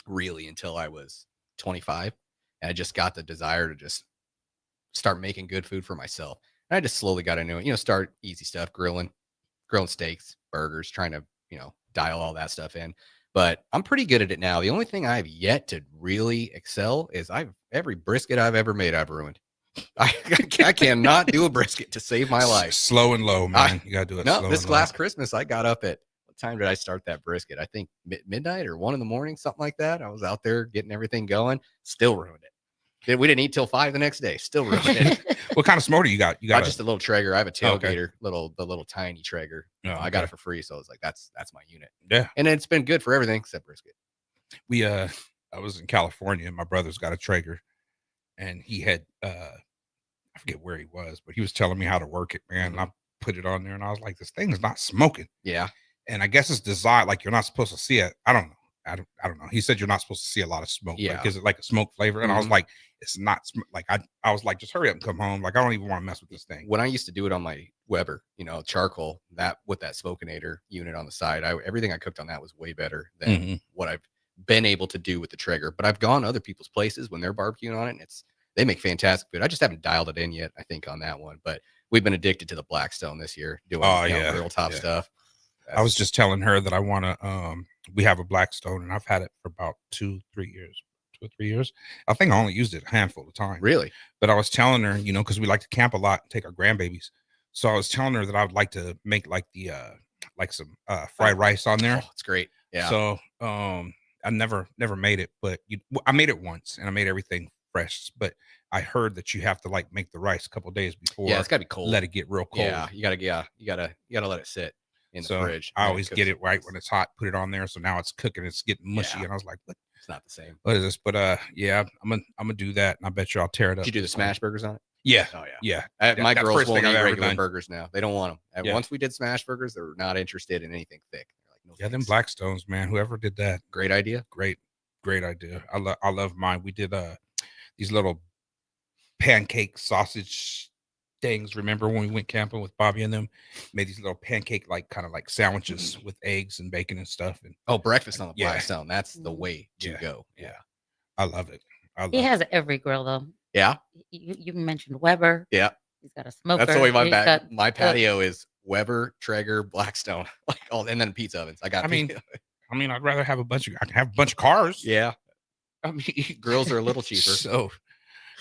F: really until I was 25. And I just got the desire to just start making good food for myself. And I just slowly got into it, start easy stuff, grilling steaks, burgers, trying to, dial all that stuff in. But I'm pretty good at it now. The only thing I've yet to really excel is every brisket I've ever made, I've ruined. I cannot do a brisket to save my life.
G: Slow and low, man. You gotta do it.
F: No, this last Christmas, I got up at what time did I start that brisket? I think midnight or 1 a.m, something like that. I was out there getting everything going. Still ruined it. We didn't eat till 5 the next day. Still ruined it.
G: What kind of smoker you got? You got
F: just a little Traeger. I have a tailgater, the little tiny Traeger. I got it for free, so I was like, that's my unit.
G: Yeah,
F: and it's been good for everything except brisket.
G: I was in California, and my brother's got a Traeger, and he had I forget where he was, but he was telling me how to work it, man. And I put it on there, and I was like, this thing is not smoking.
F: Yeah,
G: and I guess it's designed like you're not supposed to see it. I don't know. I don't know. He said you're not supposed to see a lot of smoke.
F: Yeah.
G: Like, is it like a smoke flavor? And I was like, it's not like I was like, just hurry up and come home. Like, I don't even want to mess with this thing.
F: When I used to do it on my Weber, charcoal, that with that smokinator unit on the side, everything I cooked on that was way better than what I've been able to do with the Traeger. But I've gone other people's places when they're barbecuing on it, and they make fantastic food. I just haven't dialed it in yet, I think, on that one. But we've been addicted to the Blackstone this year, doing grill top stuff.
G: I was just telling her that I want to. We have a Blackstone, and I've had it for about 2 or 3 years. I think I only used it a handful of times.
F: Really?
G: But I was telling her, because we like to camp a lot and take our grandbabies. So I was telling her that I would like to make like the like some fried rice on there.
F: Oh, it's great. Yeah.
G: So I never made it, but I made it once, and I made everything fresh. But I heard that you have to like make the rice a couple of days before.
F: Yeah, it's gotta be cold.
G: Let it get real cold.
F: Yeah, you gotta let it sit in the fridge.
G: I always get it right when it's hot, put it on there. So now it's cooking, it's getting mushy. And I was like, what?
F: It's not the same.
G: What is this? But yeah, I'm gonna do that, and I bet you I'll tear it up.
F: Did you do the smash burgers on it?
G: Yeah.
F: Oh
G: yeah.
F: My
G: That's
F: girls
G: first
F: won't
G: thing
F: eat
G: I've ever
F: regular
G: done.
F: burgers now. They don't want them. And
G: Yeah.
F: once we did smash burgers, they were not interested in anything thick. They're like, no.
G: Yeah, them Blackstones, man. Whoever did that,
F: great idea.
G: Great idea. I love mine. We did these little pancake sausage things. Remember when we went camping with Bobby and them? Made these little pancake kind of like sandwiches with eggs and bacon and stuff. And
F: breakfast on the Blackstone. That's the way to go.
G: Yeah. I love it.
E: He has every grill though.
F: Yeah.
E: You mentioned Weber.
F: Yeah.
E: He's got a smoker.
F: That's the way
E: He's got
F: my patio is Weber, Traeger, Blackstone, like all, and then pizza ovens. I
G: mean, I'd rather have I can have a bunch of cars.
F: Yeah. I mean, grills are a little cheaper.
G: So,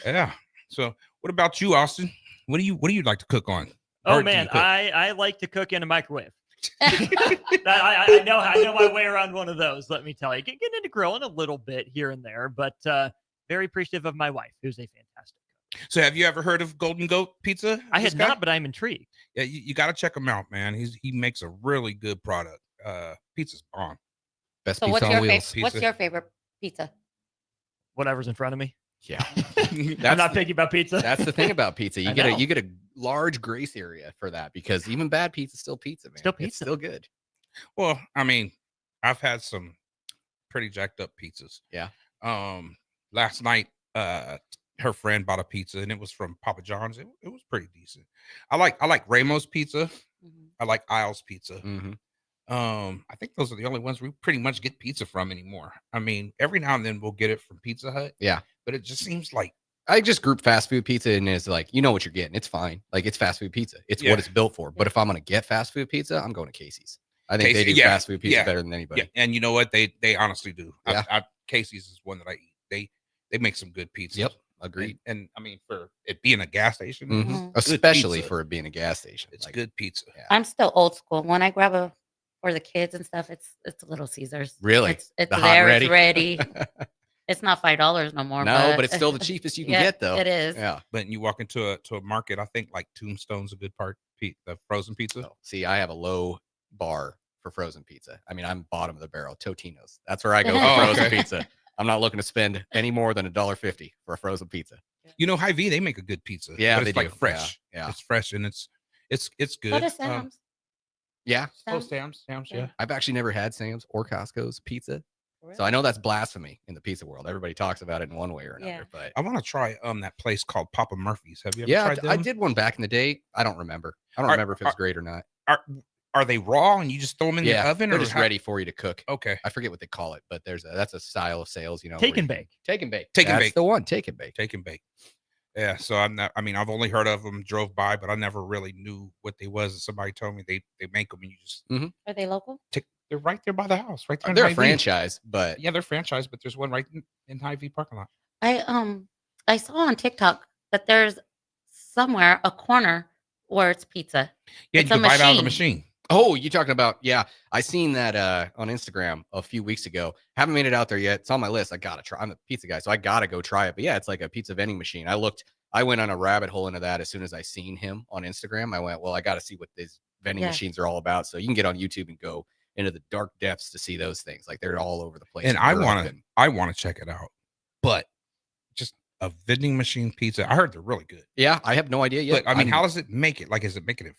G: yeah. So, what about you, Austin? What do you like to cook on?
A: Oh
G: Or do you
A: man,
G: cook?
A: I like to cook in a microwave. I know my way around one of those. Let me tell you, get into grilling a little bit here and there, but very appreciative of my wife, who's a fantastic cook.
G: So, have you ever heard of Golden Goat Pizza?
A: I
G: This
A: had
G: guy?
A: not, but I'm intrigued.
G: Yeah, you got to check him out, man. He makes a really good product. Pizza's bomb.
F: Best
E: So
F: pizza on wheels.
E: what's your favorite pizza?
A: Whatever's in front of me.
F: Yeah.
A: I'm not picky about pizza.
F: That's the thing about pizza. You
A: I
F: get
A: know.
F: you get a large grace area for that because even bad pizza is still pizza, man.
A: Still
F: It's
A: pizza.
F: still good.
G: Well, I mean, I've had some pretty jacked up pizzas.
F: Yeah.
G: Last night, her friend bought a pizza and it was from Papa John's. It was pretty decent. I like Ramo's pizza. I like Isles pizza. I think those are the only ones we pretty much get pizza from anymore. I mean, every now and then we'll get it from Pizza Hut.
F: Yeah.
G: But it just seems like
F: I just group fast food pizza and it's like, you know what you're getting. It's fine. Like it's fast food pizza. It's
G: Yeah.
F: what it's built for. But if I'm going to get fast food pizza, I'm going to Casey's. I think they do fast food pizza better than anybody.
G: Yeah. And you know what? They honestly do.
F: Yeah.
G: Casey's is one that I eat. They make some good pizza.
F: Yep. Agreed.
G: And I mean, for it being a gas station,
F: Mhm.
G: good
F: Especially
G: pizza.
F: for it being a gas station.
G: It's good pizza.
E: I'm still old school. When I grab a for the kids and stuff, it's Little Caesars.
F: Really?
E: It's
F: The hot
E: there.
F: ready?
E: It's ready. It's not $5 no more.
F: No, but it's still the cheapest you can
E: Yeah,
F: get, though.
E: It is.
F: Yeah.
G: But you walk into a market, I think like Tombstone's a good part. The frozen pizza.
F: Oh, see, I have a low bar for frozen pizza. I mean, I'm bottom of the barrel. Totino's. That's where I go for
G: Oh,
F: frozen
G: okay.
F: pizza. I'm not looking to spend any more than $1.50 for a frozen pizza.
G: You know, Hy-Vee, they make a good pizza.
F: Yeah,
G: but
F: they
G: it's like
F: do.
G: fresh.
F: Yeah.
G: It's fresh and it's good.
E: So does Sam's.
F: Yeah.
G: Sam's, yeah.
F: I've actually never had Sam's or Costco's pizza. So I know that's blasphemy in the pizza world. Everybody talks about it in one way or another.
E: Yeah.
F: But
G: I want to try that place called Papa Murphy's. Have you ever
F: yeah,
G: tried them?
F: I did one back in the day. I don't remember. I don't remember if it was great or not.
G: Are they raw and you just throw them in the oven?
F: They're
G: or
F: just ready for you to cook.
G: Okay.
F: I forget what they call it, but that's a style of sales, you know.
A: Take
F: where
A: and
F: you-
A: bake.
F: Take and bake.
G: Take and
F: That's
G: bake.
F: the one. Take and bake.
G: Take and bake. Yeah, so I've only heard of them, drove by, but I never really knew what they was. And somebody told me they make them and you just
E: Are they local?
G: they're right there by the house, right there. in
F: They're a
G: Hy-Vee.
F: franchise, but
G: Yeah, they're franchise, but there's one right in Hy-Vee parking lot.
E: I saw on TikTok that there's somewhere a corner where it's pizza.
G: Yeah,
E: It's
G: you
E: a
G: can buy it out of the machine.
F: oh, you talking about I seen that on Instagram a few weeks ago. Haven't made it out there yet. It's on my list. I gotta try. I'm a pizza guy, so I gotta go try it. But yeah, it's like a pizza vending machine. I went on a rabbit hole into that as soon as I seen him on Instagram. I went, well, I gotta see what these vending
E: Yeah.
F: machines are all about. So you can get on YouTube and go into the dark depths to see those things. Like they're all over the place.
G: And
F: in
G: I
F: Europe
G: want to check it out. But just a vending machine pizza, I heard they're really good.
F: yeah, I have no idea yet.
G: But I mean, how does it make it? Like, is it making it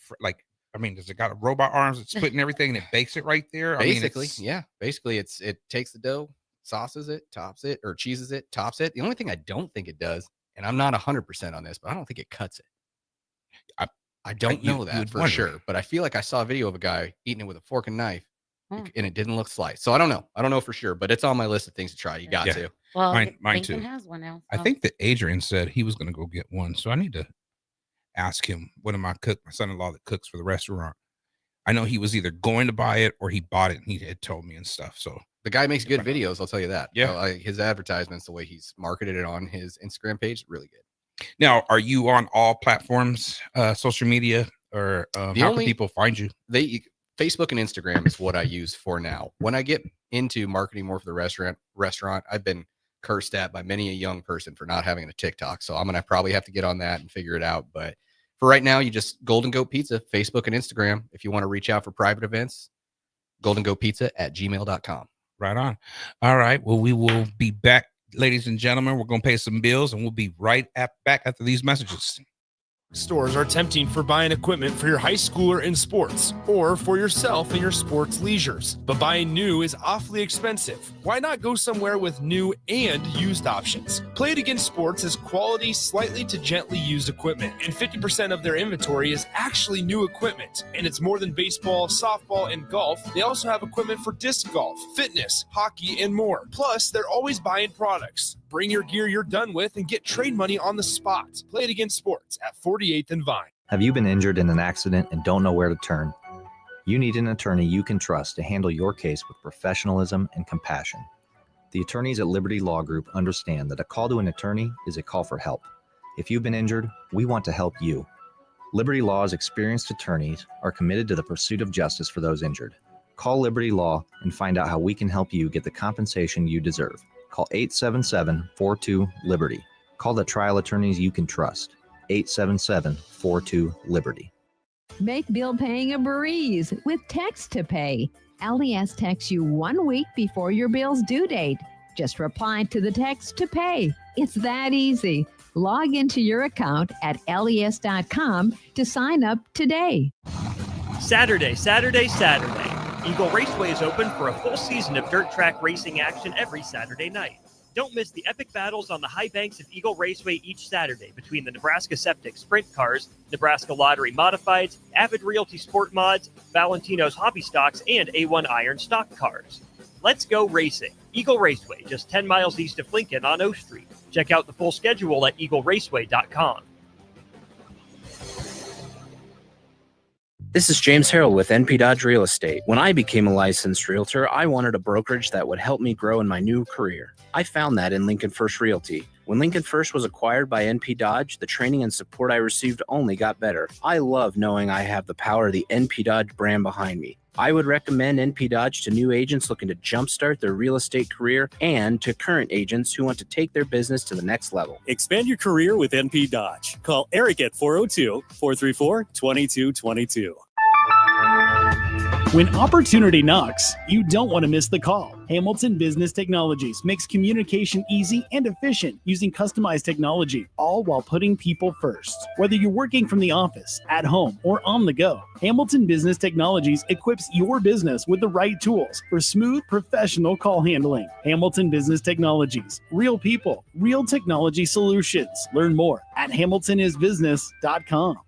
G: does it got robot arms that's splitting everything and it bakes it right there?
F: Basically, basically it takes the dough, sauces it, tops it, or cheeses it, tops it. The only thing I don't think it does, and I'm not 100% on this, but I don't think it cuts it. I don't know
G: you
F: that
G: would
F: for
G: wonder.
F: sure, but I feel like I saw a video of a guy eating it with a fork and knife, and it didn't look sliced. So I don't know. I don't know for sure, but it's on my list of things to try. You got
G: Yeah.
F: to.
E: Well,
G: Mine
E: Lincoln
G: too.
E: has one now.
G: I
E: so-
G: think that Adrian said he was going to go get one. So I need to ask him, one of my son-in-law that cooks for the restaurant. I know he was either going to buy it or he bought it and he had told me and stuff. So
F: The guy makes good videos. I'll tell you that.
G: Yeah.
F: His advertisements, the way he's marketed it on his Instagram page, really good.
G: now, are you on all platforms, social media, or how can people find you?
F: Facebook and Instagram is what I use for now. When I get into marketing more for the restaurant, I've been cursed at by many a young person for not having a TikTok. So I'm going to probably have to get on that and figure it out. But for right now, you just Golden Goat Pizza, Facebook and Instagram. If you want to reach out for private events, goldengoatpizza@gmail.com.
G: Right on. All right. Well, we will be back, ladies and gentlemen. We're going to pay some bills and we'll be back after these messages.
I: Stores are tempting for buying equipment for your high schooler in sports or for yourself in your sports leisures. But buying new is awfully expensive. Why not go somewhere with new and used options? Play It Again Sports is quality, slightly to gently used equipment, and 50% of their inventory is actually new equipment. And it's more than baseball, softball, and golf. They also have equipment for disc golf, fitness, hockey, and more. Plus, they're always buying products. Bring your gear you're done with and get trade money on the spot. Play It Again Sports at 48th and Vine.
S: Have you been injured in an accident and don't know where to turn? You need an attorney you can trust to handle your case with professionalism and compassion. The attorneys at Liberty Law Group understand that a call to an attorney is a call for help. If you've been injured, we want to help you. Liberty Law's experienced attorneys are committed to the pursuit of justice for those injured. Call Liberty Law and find out how we can help you get the compensation you deserve. Call 877-42-LIBERTY. Call the trial attorneys you can trust. 877-42-LIBERTY.
T: Make bill paying a breeze with Text to Pay. LDS texts you 1 week before your bill's due date. Just reply to the text to pay. It's that easy. Log into your account at les.com to sign up today.
A: Saturday. Eagle Raceway is open for a full season of dirt track racing action every Saturday night. Don't miss the epic battles on the high banks of Eagle Raceway each Saturday between the Nebraska Septic Sprint Cars, Nebraska Lottery Modifieds, Avid Realty Sport Mods, Valentino's Hobby Stocks, and A1 Iron Stock Cars. Let's go racing. Eagle Raceway, just 10 miles east of Lincoln on O Street. Check out the full schedule at eagleraceway.com.
U: This is James Harrell with NP Dodge Real Estate. When I became a licensed realtor, I wanted a brokerage that would help me grow in my new career. I found that in Lincoln First Realty. When Lincoln First was acquired by NP Dodge, the training and support I received only got better. I love knowing I have the power of the NP Dodge brand behind me. I would recommend NP Dodge to new agents looking to jumpstart their real estate career and to current agents who want to take their business to the next level.
H: Expand your career with NP Dodge. Call Eric at 402-434-2222. When opportunity knocks, you don't want to miss the call. Hamilton Business Technologies makes communication easy and efficient using customized technology, all while putting people first. Whether you're working from the office, at home, or on the go, Hamilton Business Technologies equips your business with the right tools for smooth, professional call handling. Hamilton Business Technologies. Real people, real technology solutions. Learn more at hamiltonisbusiness.com.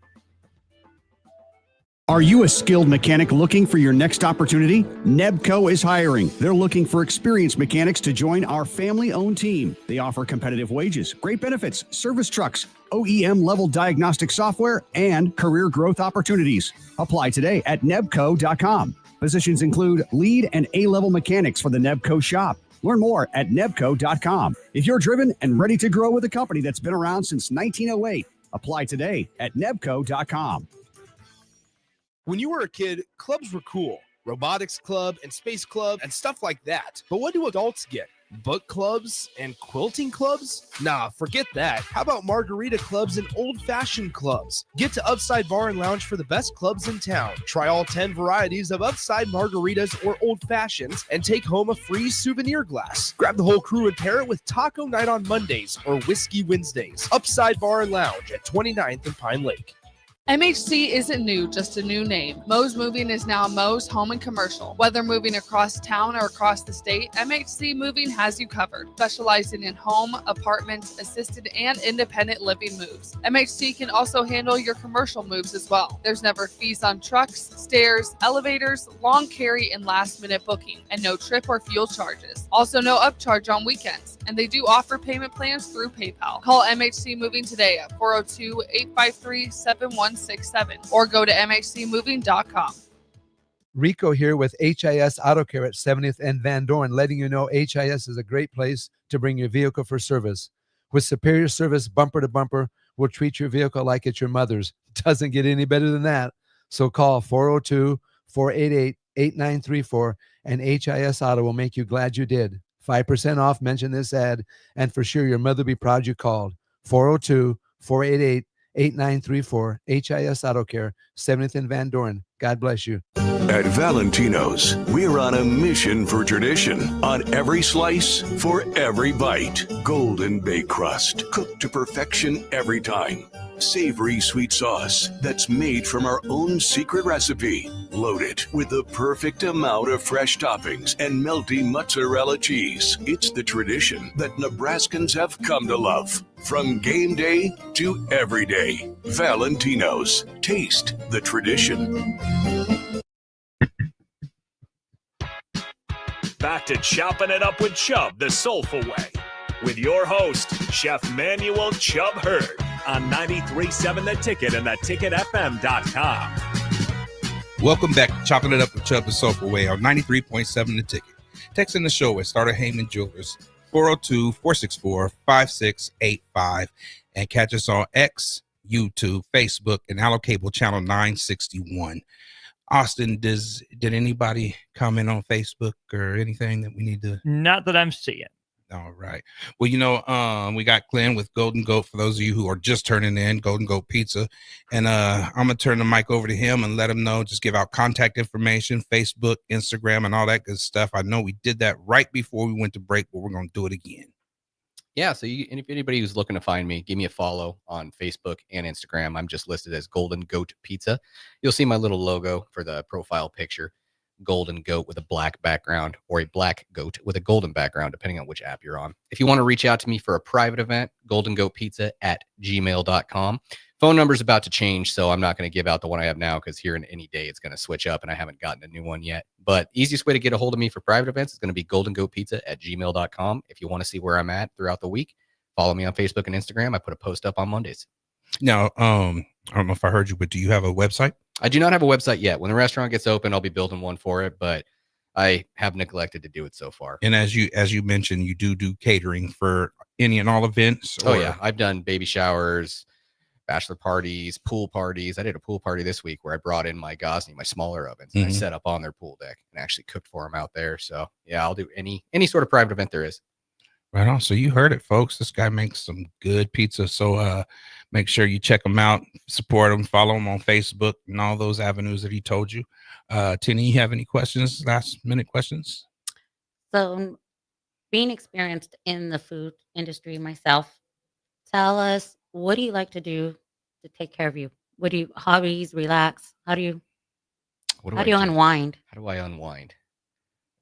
V: Are you a skilled mechanic looking for your next opportunity? Nebco is hiring. They're looking for experienced mechanics to join our family-owned team. They offer competitive wages, great benefits, service trucks, OEM-level diagnostic software, and career growth opportunities. Apply today at nebco.com. Positions include lead and A-level mechanics for the Nebco shop. Learn more at nebco.com. If you're driven and ready to grow with a company that's been around since 1908, apply today at nebco.com.
I: When you were a kid, clubs were cool. Robotics club and space club and stuff like that. But what do adults get? Book clubs and quilting clubs? Nah, forget that. How about margarita clubs and old-fashioned clubs? Get to Upside Bar and Lounge for the best clubs in town. Try all 10 varieties of Upside margaritas or old-fashions and take home a free souvenir glass. Grab the whole crew and pair it with Taco Night on Mondays or Whiskey Wednesdays. Upside Bar and Lounge at 29th and Pine Lake.
W: MHC isn't new, just a new name. Mo's Moving is now Mo's Home and Commercial. Whether moving across town or across the state, MHC Moving has you covered, specializing in home, apartments, assisted, and independent living moves. MHC can also handle your commercial moves as well. There's never fees on trucks, stairs, elevators, long carry, and last-minute booking, and no trip or fuel charges. Also, no upcharge on weekends, and they do offer payment plans through PayPal. Call MHC Moving today at 402-853-7167 or go to mhcmoving.com.
X: Rico here with HIS Auto Care at 70th and Van Dorn, letting you know HIS is a great place to bring your vehicle for service. With superior service, bumper to bumper, we'll treat your vehicle like it's your mother's. Doesn't get any better than that. So call 402-488-8934 and HIS Auto will make you glad you did. 5% off, mention this ad, and for sure your mother will be proud you called. 402-488-8934, HIS Auto Care, 70th and Van Dorn. God bless you.
O: At Valentino's, we're on a mission for tradition. On every slice, for every bite. Golden baked crust, cooked to perfection every time. Savory sweet sauce that's made from our own secret recipe. Loaded with the perfect amount of fresh toppings and melty mozzarella cheese. It's the tradition that Nebraskans have come to love. From game day to every day. Valentino's. Taste the tradition.
C: Back to Chopping It Up with Chubb the Soulful Way. With your host, Chef Manuel Chubb Hurd on 93.7 The Ticket and theticketfm.com.
G: Welcome back to Chopping It Up with Chubb the Soulful Way on 93.7 The Ticket. Text in the show at Starter Heyman Jewelers 402-464-5685 and catch us on X, YouTube, Facebook, and Allo Cable channel 961. Austin, did anybody comment on Facebook or anything that we need to?
A: Not that I'm seeing.
G: All right. Well, we got Glenn with Golden Goat for those of you who are just turning in, Golden Goat Pizza. And I'm going to turn the mic over to him and let him know, just give out contact information, Facebook, Instagram, and all that good stuff. I know we did that right before we went to break, but we're going to do it again.
F: Yeah, so if anybody who's looking to find me, give me a follow on Facebook and Instagram. I'm just listed as Golden Goat Pizza. You'll see my little logo for the profile picture. Golden goat with a black background or a black goat with a golden background, depending on which app you're on. If you want to reach out to me for a private event, goldengoatpizza@gmail.com. Phone number is about to change, so I'm not going to give out the one I have now because here in any day it's going to switch up and I haven't gotten a new one yet. But easiest way to get a hold of me for private events is going to be goldengoatpizza@gmail.com. If you want to see where I'm at throughout the week, follow me on Facebook and Instagram. I put a post up on Mondays.
G: Now, I don't know if I heard you, but do you have a website?
F: I do not have a website yet. When the restaurant gets open, I'll be building one for it, but I have neglected to do it so far.
G: And as you mentioned, you do catering for any and all events?
F: Oh, yeah. I've done baby showers, bachelor parties, pool parties. I did a pool party this week where I brought in my Gosney, my smaller ovens, and I set up on their pool deck and actually cooked for them out there. So, yeah, I'll do any sort of private event there is.
G: Right on. So you heard it, folks. This guy makes some good pizza. So make sure you check him out, support him, follow him on Facebook and all those avenues that he told you. Tinny, you have any questions, last minute questions?
E: So, being experienced in the food industry myself, tell us, what do you like to do to take care of you? What do you, hobbies, relax? How do you unwind?
F: How do I unwind?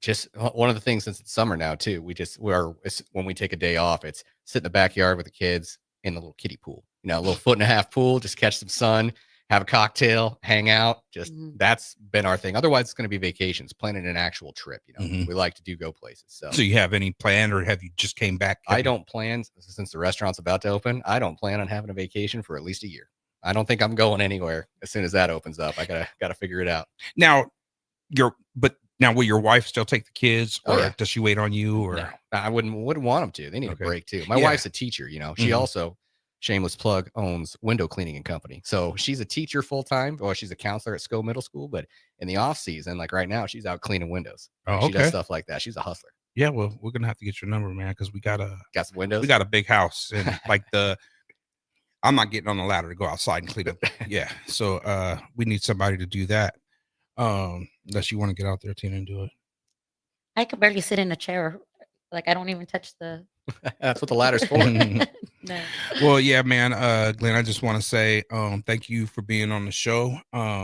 F: Just one of the things, since it's summer now too, when we take a day off, it's sit in the backyard with the kids in the little kiddie pool, a little 1.5 foot pool, just catch some sun, have a cocktail, hang out. That's been our thing. Otherwise it's going to be vacations, planning an actual trip. We like to go places. So
G: you have any plan, or have you just came back?
F: I don't plan, since the restaurant's about to open, I don't plan on having a vacation for at least a year. I don't think I'm going anywhere as soon as that opens up. I gotta figure it out.
G: Now will your wife still take the kids, or does she wait on you? Or
F: no, I wouldn't want them to. They need a break too. My wife's a teacher. She also, shameless plug, owns window cleaning and company. So she's a teacher full time, or she's a counselor at Sco Middle School. But in the off season, like right now, she's out cleaning windows. She does stuff like that. She's a hustler.
G: Yeah, well, we're gonna have to get your number, man, because we got
F: some windows.
G: We got a big house, and I'm not getting on the ladder to go outside and clean up. Yeah, so we need somebody to do that. Unless you want to get out there, Tina, and do it.
E: I could barely sit in a chair. Like, I don't even touch the.
F: That's what the ladder's for.
E: No.
G: Well, yeah, man. Glenn, I just want to say thank you for being on the show.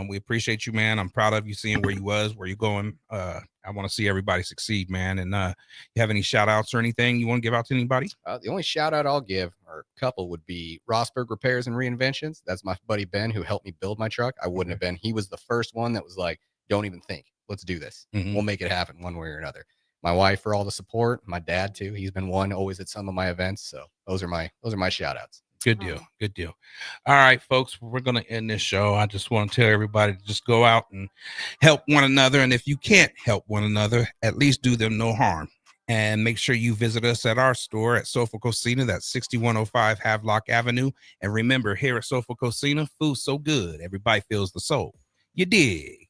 G: We appreciate you, man. I'm proud of you, seeing where you're going. I want to see everybody succeed, man. And you have any shout outs or anything you want to give out to anybody?
F: The only shout out I'll give, or a couple, would be Rossberg Repairs and Reinventions. That's my buddy Ben, who helped me build my truck. I wouldn't have been. He was the first one that was like, don't even think. Let's do this. We'll make it happen one way or another. My wife for all the support. My dad too. He's been always at some of my events. So those are my shout outs.
G: Good deal. Good deal. All right, folks, we're going to end this show. I just want to tell everybody to just go out and help one another. And if you can't help one another, at least do them no harm. And make sure you visit us at our store at Sofa Cocina. That's 6105 Havelock Avenue. And remember, here at Sofa Cocina, food's so good, everybody feels the soul. You dig?